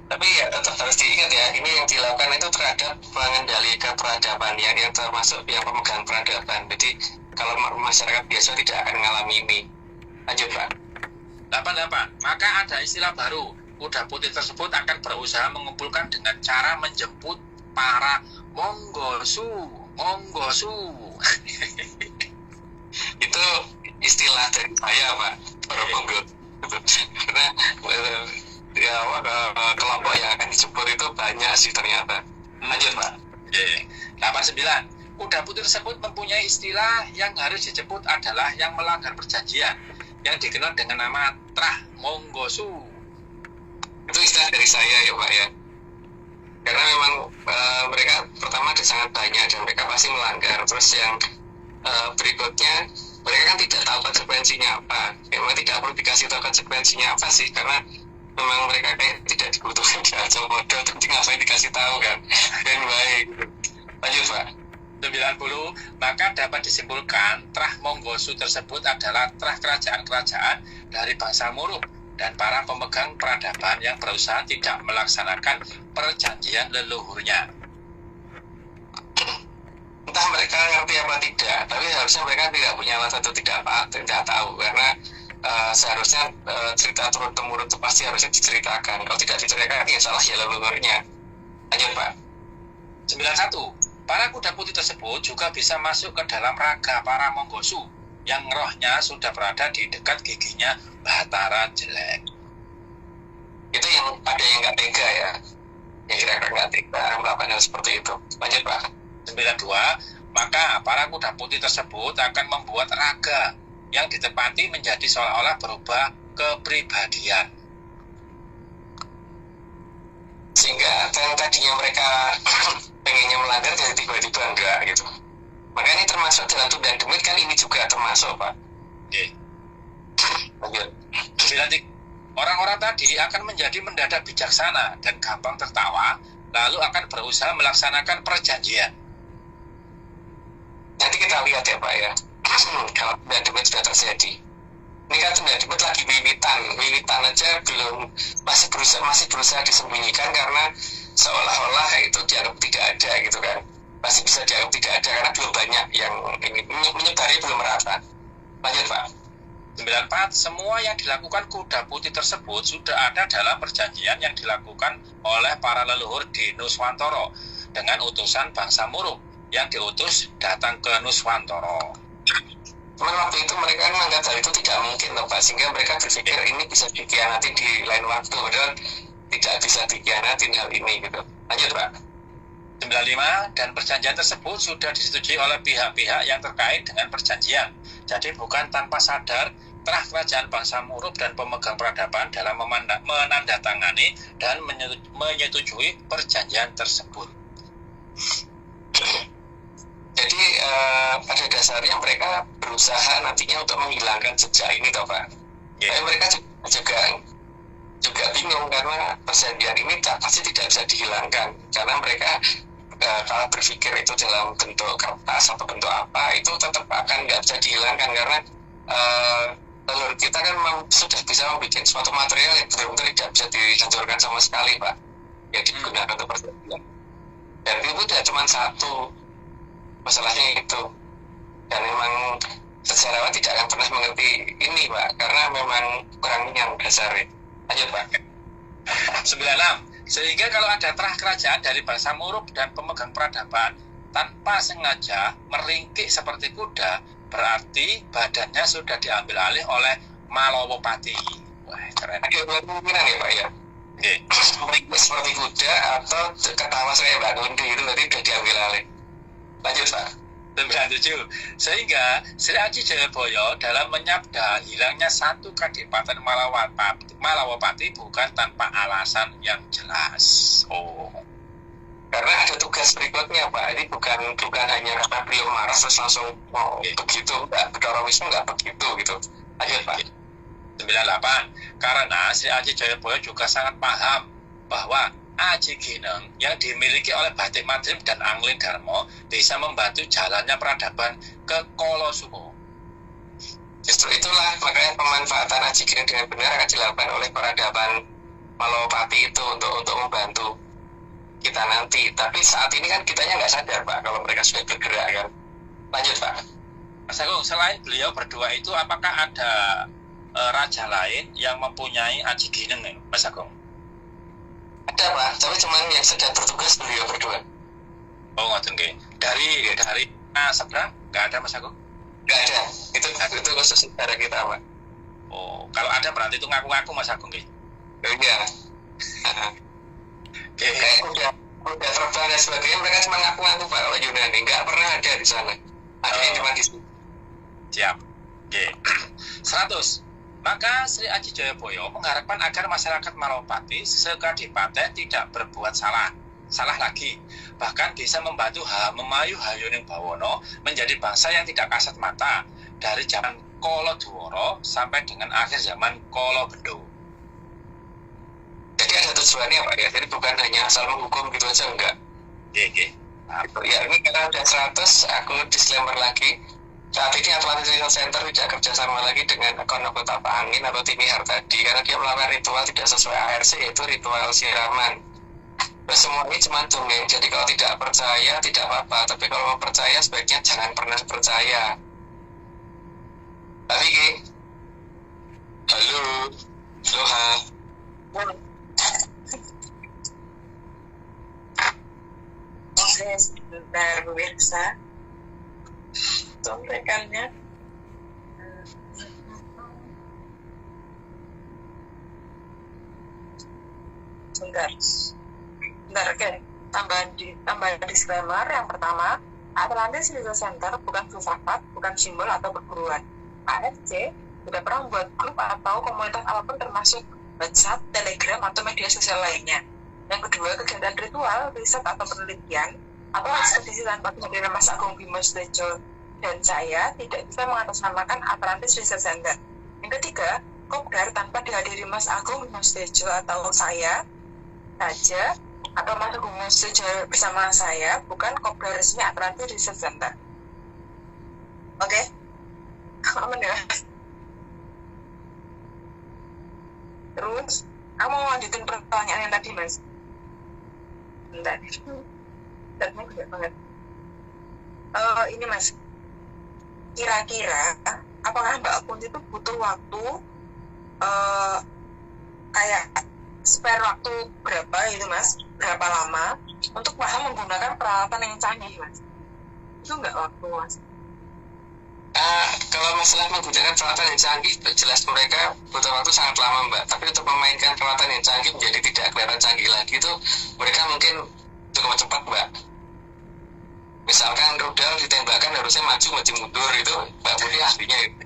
Tapi ya tetap harus diingat ya, ini yang dilakukan itu terhadap pengendali keperadaban yang termasuk yang pemegang peradaban. Jadi kalau masyarakat biasa tidak akan mengalami ini. Lanjut Pak. 88. Maka ada istilah baru. Kuda putih tersebut akan berusaha mengumpulkan dengan cara menjemput para monggosu. Itu istilah dari saya Pak, para monggo. Karena kelompok yang akan dijemput itu banyak sih ternyata. Lanjut Pak. 89. Kuda putih tersebut mempunyai istilah yang harus dijemput adalah yang melanggar perjanjian yang dikenal dengan nama Trah Monggosu. Itu istilah dari saya ya Pak ya. Karena memang mereka pertama ada sangat banyak dan mereka pasti melanggar. Terus yang berikutnya mereka kan tidak tahu konsekuensinya apa. Memang tidak perlu dikasih tahu konsekuensinya apa sih, karena memang mereka kayak tidak dibutuhkan diajak bodoh, tapi ngapain dikasih tahu kan. Dan baik. Lanjut Pak. 90. Maka dapat disimpulkan Trah Monggosu tersebut adalah trah kerajaan-kerajaan dari bangsa Muruk dan para pemegang peradaban yang berusaha tidak melaksanakan perjanjian leluhurnya. Entah mereka ngerti apa tidak, tapi harusnya mereka tidak punya alasan atau tidak tahu, karena seharusnya cerita turun-temurun itu pasti harusnya diceritakan. Kalau tidak diceritakan ya salah ya leluhurnya. Lanjut Pak. 91. Para kuda putih tersebut juga bisa masuk ke dalam raga para Monggosu yang rohnya sudah berada di dekat giginya Bahtara Jelek. Itu yang ada yang nggak tega ya, yang kira-kira nggak tega melakukan hal seperti itu. Lanjut Pak. 92. Maka para kuda putih tersebut akan membuat raga yang ditepati menjadi seolah-olah berubah kepribadian. Sehingga yang tadinya mereka pengennya melanggar jadi tiba-tiba enggak gitu. Maka ini termasuk dalam Tunda Demit kan, ini juga termasuk Pak. Oke. Lanjut. 93. Orang-orang tadi akan menjadi mendadak bijaksana dan gampang tertawa, lalu akan berusaha melaksanakan perjanjian. Nanti kita lihat ya Pak ya. Kalau Tunda Demit sudah terjadi. Ini kan Tunda Demit lagi wiwitan aja belum, masih berusaha disembunyikan karena seolah-olah itu dianggap tidak ada gitu kan. Masih bisa dianggap tidak ada karena belum banyak yang ini menyebarnya belum merata. Lanjut Pak. 94. Semua yang dilakukan kuda putih tersebut sudah ada dalam perjanjian yang dilakukan oleh para leluhur di Nuswantara dengan utusan bangsa Muruk yang diutus datang ke Nuswantara. Cuman waktu itu mereka menganggap hal itu tidak mungkin loh Pak, sehingga mereka berpikir ini bisa dikhianati di lain waktu, padahal tidak bisa dikhianatin hal ini gitu. Lanjut Pak. 95. Dan perjanjian tersebut sudah disetujui oleh pihak-pihak yang terkait dengan perjanjian. Jadi bukan tanpa sadar Trah kerajaan bangsa Muruk dan pemegang peradaban dalam menandatangani dan menyetujui perjanjian tersebut. Jadi pada dasarnya mereka berusaha nantinya untuk menghilangkan jejak ini toh Pak. Tapi mereka juga bingung karena perjanjian ini pasti tidak bisa dihilangkan, karena mereka kalau berpikir itu dalam bentuk kertas atau bentuk apa itu tetap akan nggak bisa dihilangkan, karena leluhur kita kan memang sudah bisa membuat suatu material yang benar-benar tidak bisa dihancurkan sama sekali Pak, yang digunakan untuk perjanjian. Dan itu tidak cuma satu masalahnya itu, dan memang sejarawan tidak akan pernah mengerti ini Pak, karena memang kurang yang dasarnya. Lanjut Pak. 96. Sehingga kalau ada trah kerajaan dari bangsa Muruk dan pemegang peradaban tanpa sengaja meringkik seperti kuda, berarti badannya sudah diambil alih oleh Malawapati. Wah, keren. Ada kemungkinan ya Pak ya. Meringkik seperti kuda atau ketawa saya Mbak Gundi itu berarti sudah diambil alih. Lanjut Pak. 97. Sehingga Sri Aji Jayabaya dalam menyabda hilangnya satu kadipaten Malawapati bukan tanpa alasan yang jelas. Oh. karena ada tugas berikutnya Pak. Ini bukan hanya karena beliau marah terus langsung mau begitu, enggak, Bedoro Wisnu enggak begitu gitu. Lanjut Pak. 98. Karena Sri Aji Jayabaya juga sangat paham bahwa Aji Gineng yang dimiliki oleh Batik Madrim dan Anglin Darmo bisa membantu jalannya peradaban ke Kolosumo. Justru itulah makanya pemanfaatan Aji Gineng dengan benar akan dilakukan oleh peradaban Malowapati itu untuk membantu kita nanti. Tapi saat ini kan kitanya nggak sadar Pak kalau mereka sudah bergerak kan. Lanjut Pak. Mas Agung, selain beliau berdua itu apakah ada raja lain yang mempunyai Aji Gineng nih, Mas Agung? Ada Pak, tapi cuma yang sedang bertugas beliau berdua. Oh ngoten nggih. Dari seberang nggak ada Mas Agung? Nggak ada. Itu khusus negara kita Pak. Oh, kalau ada berarti itu ngaku-ngaku Mas Agung nggih. Iya. Kayak udah terbang dan sebagainya, mereka cuma ngaku-ngaku Pak kalau Yunani, nggak pernah ada di sana. Ada yang cuma di sini. Siap. Oke. 100. Maka Sri Aji Jayabaya mengharapkan agar masyarakat Malowapati sekadipaten tidak berbuat salah lagi. Bahkan bisa membantu memayu Hayuning Bawono menjadi bangsa yang tidak kasat mata dari zaman Kolodworo sampai dengan akhir zaman Kolobendo. Jadi ada tujuannya Pak ya, jadi bukan hanya asal menghukum gitu aja, enggak. Oke. Ya ini karena udah 100, aku disclaimer lagi. Saat ini Atlantis Research Center tidak kerjasama lagi dengan Konoko Tapak Angin atau Timihar tadi karena dia melakukan ritual tidak sesuai ARC, yaitu ritual siraman. Terus semua ini cuma dongeng, jadi kalau tidak percaya tidak apa-apa, tapi kalau mau percaya sebaiknya jangan pernah percaya. Tapi halo, Loha. Oke, sebentar pemirsa. Contekannya. Sebentar, oke. Tambahan disclaimer yang pertama, Atlantis Research Center bukan filsafat, bukan simbol atau perguruan. AFC tidak pernah membuat grup atau komunitas apapun termasuk WhatsApp, Telegram, atau media sosial lainnya. Yang kedua, kegiatan ritual, riset atau penelitian atau ekspedisi tanpa kehadiran Mas Agung Bimo Sudetjo dan saya tidak bisa mengatasnamakan Atlantis Research Center. Yang ketiga, Kopdar tanpa dihadiri Mas Agung Bimo Sudetjo atau saya saja atau Mas Agung Bimo Sudetjo bersama saya bukan Kopdar resmi Atlantis Research Center. Oke? Aman ya? Terus, aku mau lanjutin pertanyaan yang tadi Mas. Bentar. Bentarnya banyak banget. Ini Mas, kira-kira apakah Mbak Kunti itu butuh waktu kayak spare waktu berapa gitu Mas, berapa lama untuk paham menggunakan peralatan yang canggih Mas? Itu nggak waktu Mas? Kalau masalah menggunakan peralatan yang canggih, jelas mereka butuh waktu sangat lama Mbak. Tapi untuk memainkan peralatan yang canggih menjadi tidak kelihatan canggih lagi itu mereka mungkin cukup cepat Mbak. Misalkan rudal ditembakkan harusnya maju mundur itu Mbak Budi ahlinya itu.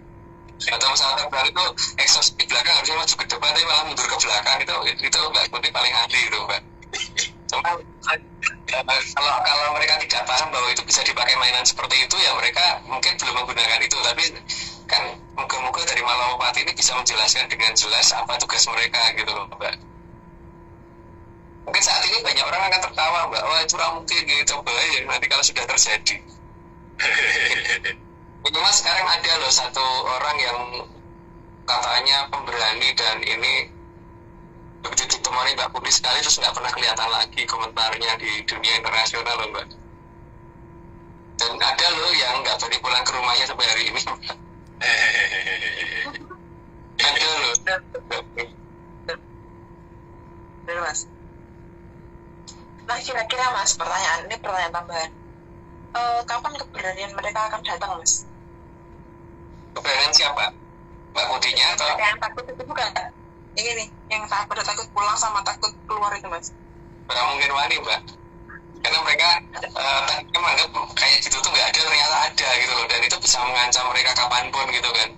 Atau misalkan terbang itu exhaust di belakang harusnya maju ke depan tapi malah mundur ke belakang itu Mbak Budi paling ahli itu Mbak. Cuma kalau mereka tidak paham bahwa itu bisa dipakai mainan seperti itu ya mereka mungkin belum menggunakan itu, tapi kan moga-moga dari Malowapati ini bisa menjelaskan dengan jelas apa tugas mereka gitu loh Mbak. Mungkin saat ini banyak orang akan tertawa Mbak, wah itu mungkin gitu, coba ya nanti kalau sudah terjadi. Itu Mas sekarang ada loh satu orang yang katanya pemberani dan ini begitu ditemani Mbak Putri sekali terus nggak pernah kelihatan lagi komentarnya di dunia internasional loh Mbak. Dan ada loh yang nggak berani pulang ke rumahnya sampai hari ini Mbak. Ada loh. Benar Mas. Nah kira-kira Mas, pertanyaan tambahan. Kapan keberanian mereka akan datang Mas? Keberanian siapa? Mbak Putrinya atau? Yang takut itu bukan? Ini nih, yang takut pulang sama takut keluar itu Mas. Nggak mungkin wani Mbak. Karena mereka tadi menganggap kayak gitu tuh nggak ada, ternyata ada gitu loh. Dan itu bisa mengancam mereka kapanpun gitu kan.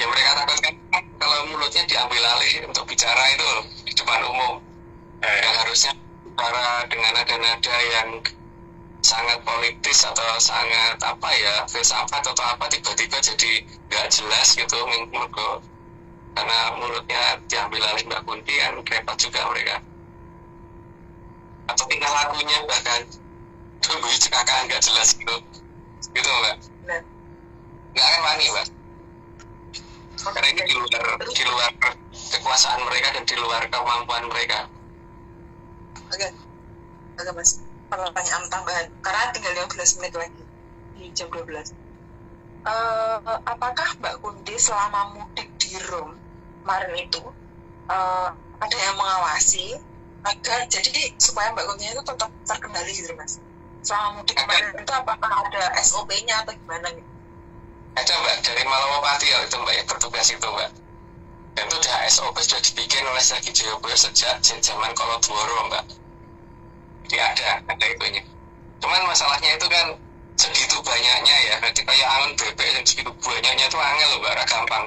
Ya mereka takutkan kalau mulutnya diambil alih untuk bicara itu loh, di depan umum. Yang harusnya berbicara dengan nada-nada yang sangat politis atau sangat apa ya, filsafat atau apa, tiba-tiba jadi nggak jelas gitu menurutku, karena mulutnya diambil alih Mbak Kunti kan repot juga mereka. Atau tingkah lakunya bahkan tunggu cekakan nggak jelas gitu Mbak. Nah, Nggak akan wangi Mbak, karena ini di luar kekuasaan mereka dan di luar kemampuan mereka. Oke Mas, pertanyaan tambahan karena tinggal 15 menit lagi di jam 12. Apakah Mbak Kunti selama mudik di Rome kemarin itu ada yang mengawasi agar jadi supaya Mbak Kunti itu tetap terkendali gitu Mas? Selama mudik kemarin itu apakah ada SOP-nya atau gimana gitu? Ada Mbak, dari Malawapati itu Mbak yang bertugas itu Mbak. Dan itu udah SOP sudah dibikin oleh Sagi Joyoboyo sejak zaman Kolodworo Mbak. Jadi ada itunya. Cuman masalahnya itu kan segitu banyaknya ya, nanti kayak angon bebek yang segitu banyaknya itu angel loh Mbak, gampang.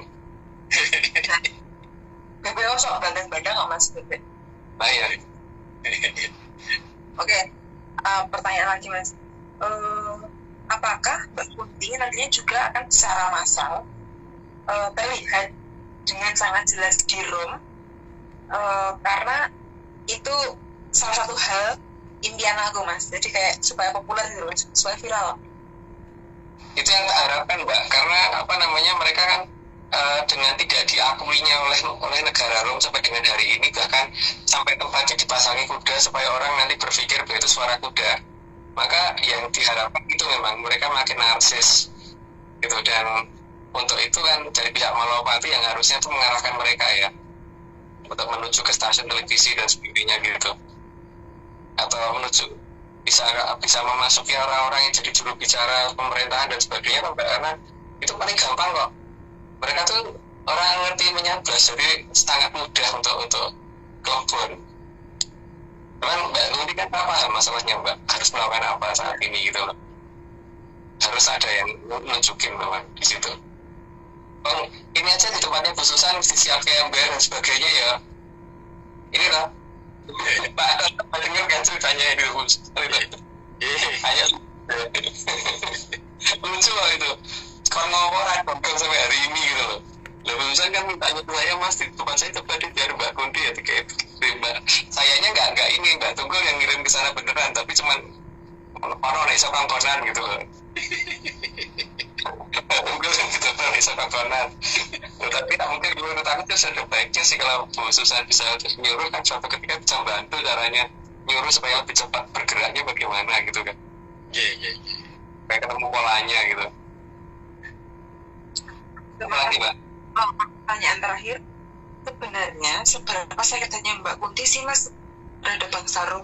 BPO sok bandang-bandang nggak Mas bebek? Bayar. Oke, pertanyaan lagi Mas. Apakah Mbak Kunti nantinya juga akan secara massal terlihat dengan sangat jelas di Rome, karena itu salah satu hal impian aku Mas, jadi kayak supaya populer gitu Mas, supaya viral. Itu yang tak harapkan Mbak, karena apa namanya, mereka kan dengan tidak diakuinya oleh negara Rom sampai dengan hari ini, bahkan sampai tempatnya dipasangi kuda supaya orang nanti berpikir bahwa itu suara kuda. Maka yang diharapkan itu memang mereka makin narsis gitu, dan untuk itu kan dari pihak Malawapati yang harusnya itu mengarahkan mereka ya untuk menuju ke stasiun televisi dan sebagainya gitu, atau menuju bisa memasuki orang-orang yang jadi juru bicara pemerintahan dan sebagainya Mbak, karena itu paling gampang kok. Mereka tuh orang ngerti menyablas, jadi sangat mudah untuk kelebon. Cuman Mbak Kunti kan apa masalahnya Mbak, harus melakukan apa saat ini gitu loh. Harus ada yang nunjukin memang di situ. Ini aja di tempatnya Bu Susan disiapkan ember dan sebagainya ya. Ini lah Pak dengar kan ceritanya itu hanya lucu loh itu. Kalau ngomong sampai hari ini gitu loh. Lah Bu Susan kan mintanya saya Mas di tempat saya coba biar Mbak Kunti ya kayak Mbak. Sayanya nggak ini Mbak Tunggul yang ngirim ke sana beneran, tapi cuman orang iso kangkonan gitu loh. Tunggul yang gitu orang iso kangkonan. Tapi tak mungkin menurut aku itu sudah baiknya sih kalau Bu Susan bisa nyuruh kan suatu ketika bisa bantu caranya nyuruh supaya lebih cepat bergeraknya bagaimana gitu kan. Iya. Kayak ketemu polanya gitu. Apa lagi Mbak? Pertanyaan terakhir, sebenarnya seberapa sakitnya Mbak Kunti sih Mas terhadap bangsa Rom?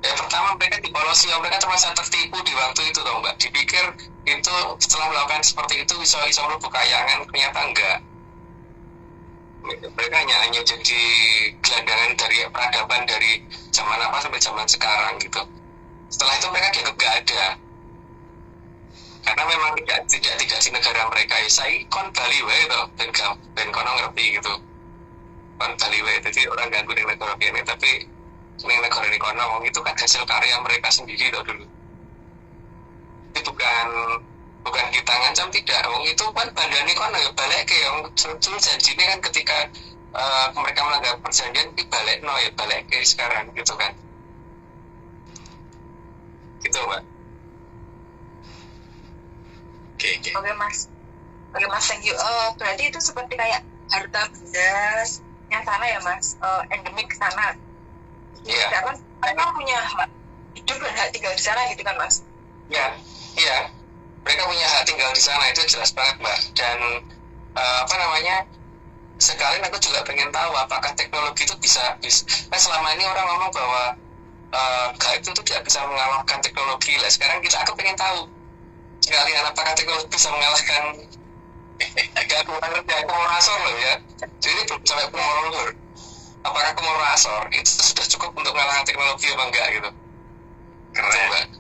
Ya pertama mereka di Kolosium, mereka terasa tertipu di waktu itu dong Mbak. Dipikir itu setelah melakukan seperti itu bisa melebur kayangan, ternyata enggak. Mereka hanya jadi gelandangan dari peradaban dari zaman apa sampai zaman sekarang gitu. Setelah itu mereka dianggap enggak ada. Karena memang tidak di negara mereka. Saya kon Bali wae to, ben kono ngerti gitu. Kon Bali wae, jadi orang ganggu di negara ini, tapi di negara ini kono itu kan hasil karya mereka sendiri tuh dulu. Itu bukan kita ngancam, tidak. Itu kan bandane kono ya balik ke yang dulu janjinya kan ketika mereka melanggar perjanjian itu balik ke sekarang gitu kan. Gitu Mbak. Oke Mas, thank you. Berarti itu seperti kayak harta benda yang sana ya Mas, endemik ke sana. Iya. Karena mereka punya hak hidup dan hak tinggal di sana gitu kan Mas? Iya. Mereka punya hak tinggal di sana, itu jelas banget Mbak. Dan sekalian aku juga pengen tahu apakah teknologi itu bisa kan selama ini orang ngomong bahwa gaib itu tidak bisa mengalahkan teknologi lah. Sekarang aku pengen tahu sekalian apakah teknologi bisa mengalahkan kumulorasor loh ya. Jadi ini belum sampai kumulorasor. Apakah kumulorasor itu sudah cukup untuk mengalahkan teknologi apa enggak gitu? Keren.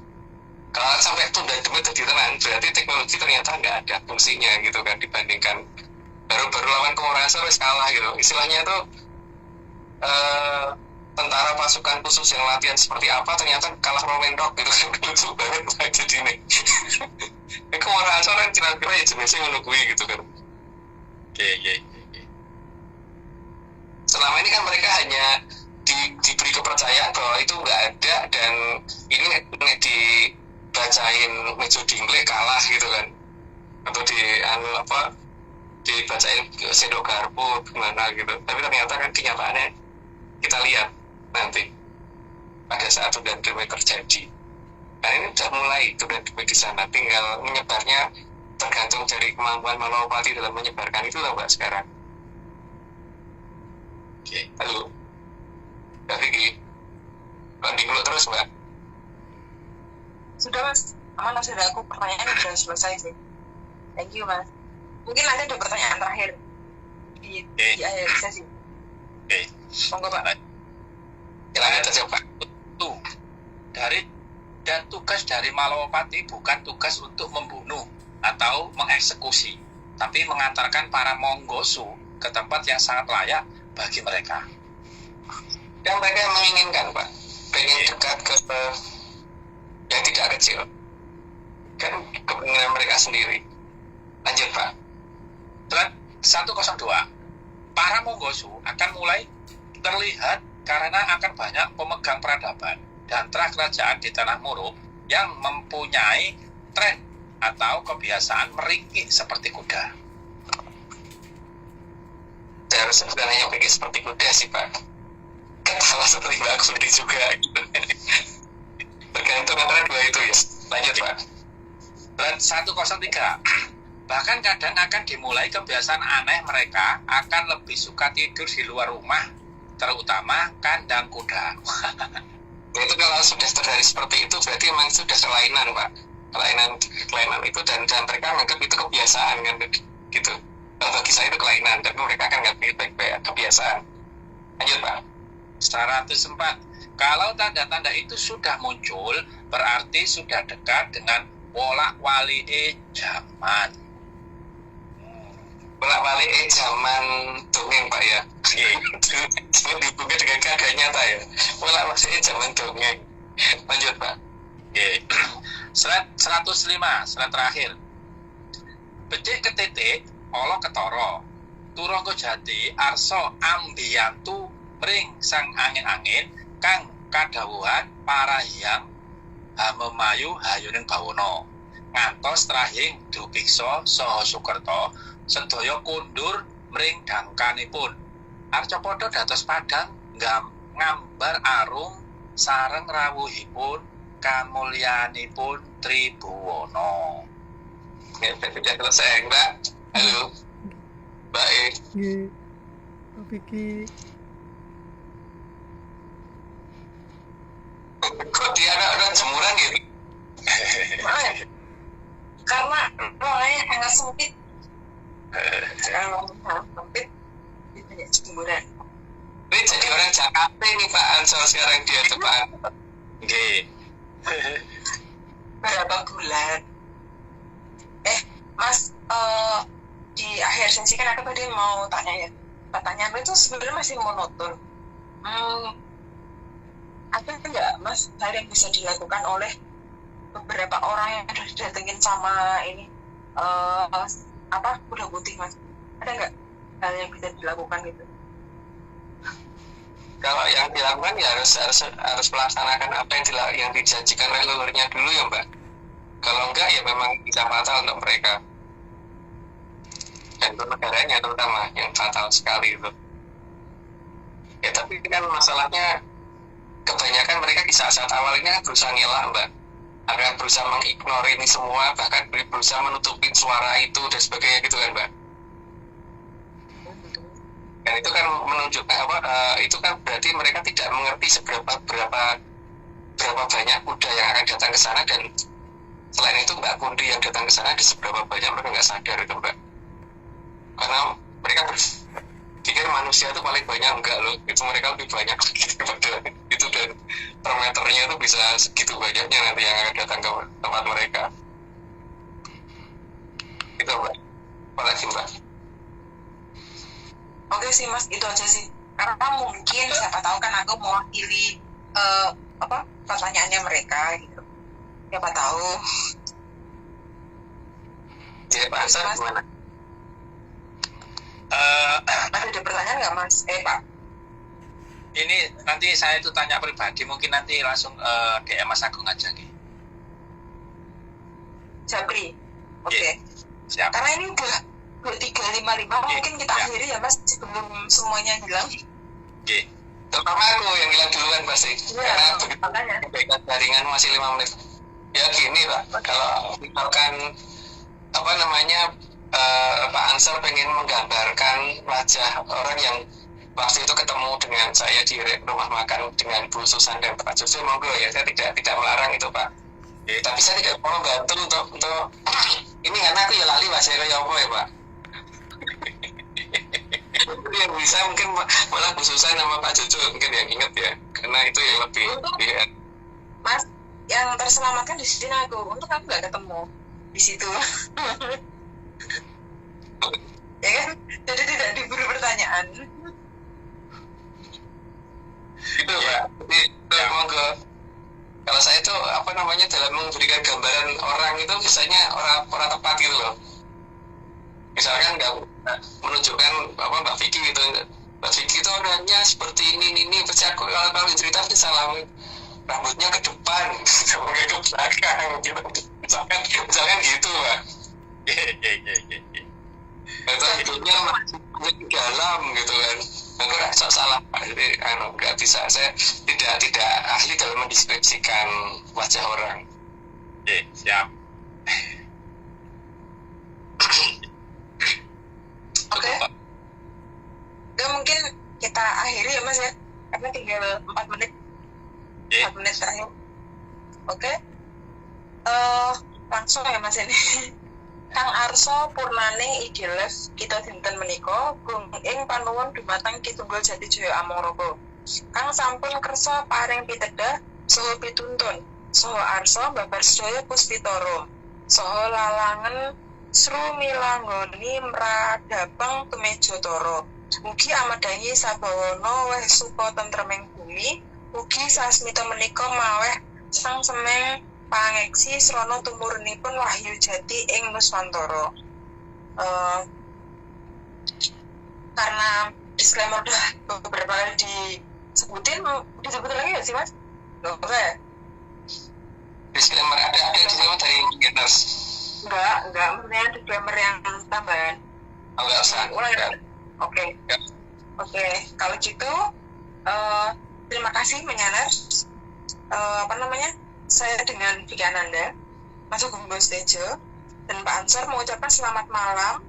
Kalau sampai tunda demi jadi tenang, berarti teknologi ternyata nggak ada fungsinya gitu kan, dibandingkan baru lawan kumulorasor wis kalah gitu. Istilahnya itu tentara pasukan khusus yang latihan seperti apa ternyata kalah Roman Rock gitu kan. Lucu banget jadi ini. Iku ora asoran kira-kira ya jenisnya ngono kuwi gitu kan. Oke. Selama ini kan mereka hanya diberi kepercayaan bahwa itu nggak ada, dan ini nek dibacain Mejo Dingle kalah gitu kan, atau dibacain Sendok Garpu gimana gitu. Tapi ternyata kan kenyataannya kita lihat nanti pada saat sudah damai terjadi. Nah ini sudah mulai sudah damai di sana, tinggal menyebarnya tergantung dari kemampuan Malawapati dalam menyebarkan itu lah Mbak sekarang. Oke. Halo Mbak Vicky, landing dulu terus Mbak. Sudah Mas, aman Mas, sudah aku pertanyaan sudah selesai sih. Thank you Mas. Mungkin nanti ada pertanyaan terakhir di akhir sesi. Oke. Monggo Pak. Silakan aja Pak. Tuh, dan tugas dari Malawapati bukan tugas untuk membunuh atau mengeksekusi, tapi mengantarkan para Monggosu ke tempat yang sangat layak bagi mereka. Yang mereka menginginkan Pak, pengen dekat ke yang tidak kecil, kan kepentingan mereka sendiri. Lanjut Pak. Surat 102, para Monggosu akan mulai terlihat karena akan banyak pemegang peradaban dan terah kerajaan di tanah Moro yang mempunyai tren atau kebiasaan meringkik seperti kuda. Seharusnya bukan hanya pikir seperti kuda sih Pak, ketawa seperti Mbak Kudi juga gitu. Tergantung antara dua itu ya. Lanjut Pak. Dan 103, bahkan kadang akan dimulai kebiasaan aneh mereka akan lebih suka tidur di luar rumah, terutama kandang kuda. Itu kalau sudah terjadi seperti itu berarti memang sudah kelainan Pak, kelainan itu, dan mereka menganggap itu kebiasaan kan gitu. Kalau bagi saya itu kelainan, tapi mereka akan nggak baik-baik kebiasaan. Lanjut Pak. 104, kalau tanda-tanda itu sudah muncul, berarti sudah dekat dengan wolak-walik zaman. Bolak-balik zaman dongeng Pak ya. Jangan dihubungkan dengan keadaan nyata ya. Bolak-balik zaman dongeng. Lanjut Pak. Slide 105, slide terakhir. Becik ketitik, olo ketoro. Turangga jati, arso ambiyantu mring sang angin-angin kang kadhawuhan parahyang memayu hayuning bawana. Ngantos trahing Drupiksa saha Sukerta sedaya kundur mring dangkanipun. Arcapada dados padhang ngambar arung sareng rawuhipun kamulyanipun Tribhuwana. Ya, sudah selesai Mbak. Halo Mbak E. Nggih. Pak Vicky. Kok dia ada jemuran gitu? Maaf. Karena ruangannya sangat sempit. Kalau sempit, banyak jemuran. Ini jadi orang Jakarta ini Pak Ansor sekarang dia depan. Nggih. Berapa bulan? Mas, di akhir sesi kan aku tadi mau tanya ya. Pertanyaan itu sebenarnya masih monoton. Ada nggak Mas hal yang bisa dilakukan oleh beberapa orang yang sudah didatengin sama ini kuda putih Mas? Ada nggak hal yang bisa dilakukan gitu? Kalau yang dilakukan ya harus melaksanakan apa yang dijanjikan leluhurnya dulu ya Mbak. Kalau enggak ya memang bisa fatal untuk mereka. Dan untuk negaranya terutama yang fatal sekali itu. Ya tapi kan masalahnya kebanyakan mereka di saat-saat awal ini kan berusaha ngelak Mbak. Akan berusaha mengignore ini semua, bahkan berusaha menutupi suara itu dan sebagainya gitu kan Mbak. Dan itu kan menunjukkan itu kan berarti mereka tidak mengerti berapa banyak kuda yang akan datang ke sana, dan selain itu Mbak Kundi yang datang ke sana di seberapa banyak mereka nggak sadar itu Mbak. Karena mereka berpikir manusia itu paling banyak, enggak loh, itu mereka lebih banyak daripada itu, dan per meternya itu bisa segitu banyaknya nanti yang akan datang ke tempat mereka. Itu Mbak. Apalagi Mbak. Oke sih Mas, itu aja sih. karena mungkin siapa tahu kan aku mewakili pertanyaannya mereka gitu, siapa tahu. Ya, Pak Ansar Mas, gimana? masih ada pertanyaan nggak Mas? Pak. Ini nanti saya itu tanya pribadi, mungkin nanti langsung DM Mas Agung aja nih. Japri. Oke. Siap. Karena ini udah 23.55, mungkin kita akhiri ya Mas sebelum semuanya hilang. Oke. Terutama aku yang hilang duluan pasti. Karena begitu Makanya. perbaikan jaringan masih 5 menit. Ya gini Pak, kalau misalkan Pak Ansar pengen menggambarkan wajah orang yang waktu itu ketemu dengan saya di rumah makan dengan Bu Susan dan Pak Jojo, monggo ya, saya tidak melarang itu Pak. Tapi saya tidak mau membantu untuk ini karena aku ya lali bahasa kayak apa ya Pak. Jadi yang bisa mungkin malah Bu Susan sama Pak Jojo mungkin yang inget ya, karena itu yang lebih Mas, yang terselamatkan di sini aku. Untuk aku nggak ketemu di situ. Ya kan? Jadi tidak diburu pertanyaan. gitu Pak. Jadi monggo. Kalau saya itu dalam memberikan gambaran orang itu misalnya orang tepat gitu loh. Misalkan nggak menunjukkan Mbak Vicky gitu. Mbak Vicky itu orangnya seperti ini pasti aku kalau cerita pasti salah, rambutnya ke depan sampai ke belakang gitu. Misalkan gitu Pak. Atau hidupnya masih di dalam gitu kan. Aku rasa salah Pak. Jadi nggak bisa, saya tidak ahli dalam mendeskripsikan wajah orang. Siap. Oke. Ya mungkin kita akhiri ya Mas ya, karena tinggal 4 menit. 4 menit terakhir. Oke. Langsung ya Mas ini. Kang Arso Purnaning Idelef kita dinten menika gung ing panuwun dumateng Kitunggal Jatijaya Amangaraga. Kang sampun kersa paring pitedah saha pituntun. Saha Arso babar sedaya Puspitara. Saha lalangen srumilanggoni mradhapeng kemejatara. Mugi amedahi sabawana weh suka tentreming bumi. Mugi sasmita menika maweh sang semeng pangeksi srana tumurunipun wahyu jati ing Nuswantara. Karena disclaimer udah beberapa kali disebutin lagi nggak sih Mas? Oke. Disclaimer ada disclaimer dari Genders. Enggak, maksudnya disclaimer yang tambahan. Enggak usah. Ulang ya? Oke. Ya. Oke, kalau gitu terima kasih menyanar. Saya dengan Vicky Ananda, Mas Agung Bostejo, dan Pak Ansar mengucapkan selamat malam.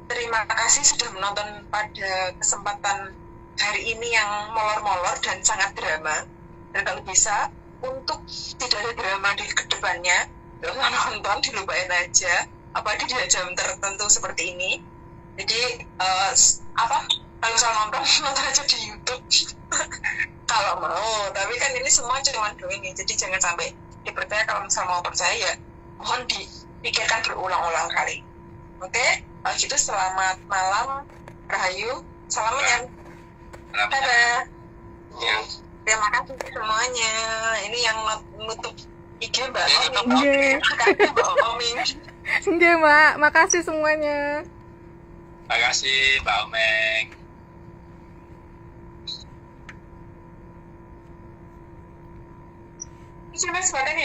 Terima kasih sudah menonton pada kesempatan hari ini yang molor-molor dan sangat drama. Dan kalau bisa, untuk tidak ada drama di kedepannya, nggak usah nonton, dilupain aja. Apalagi di jam tertentu seperti ini. Jadi, kalau misalnya nonton aja di YouTube. Kalau mau, tapi kan ini semua cuma doing ya, jadi jangan sampai dipercaya. Kalau misalnya mau percaya ya mohon dipikirkan berulang-ulang kali. Oke? Kalau gitu selamat malam, Rahayu, salam menyan. Dadah. Ya. Terima kasih semuanya. Ini yang nutup IG Mbak Ya, Oming. Nggih. Makasih Mbak Oming. Nggih, Mbak. Makasih semuanya. Terima kasih Mbak Omeng. Ini Mas badannya.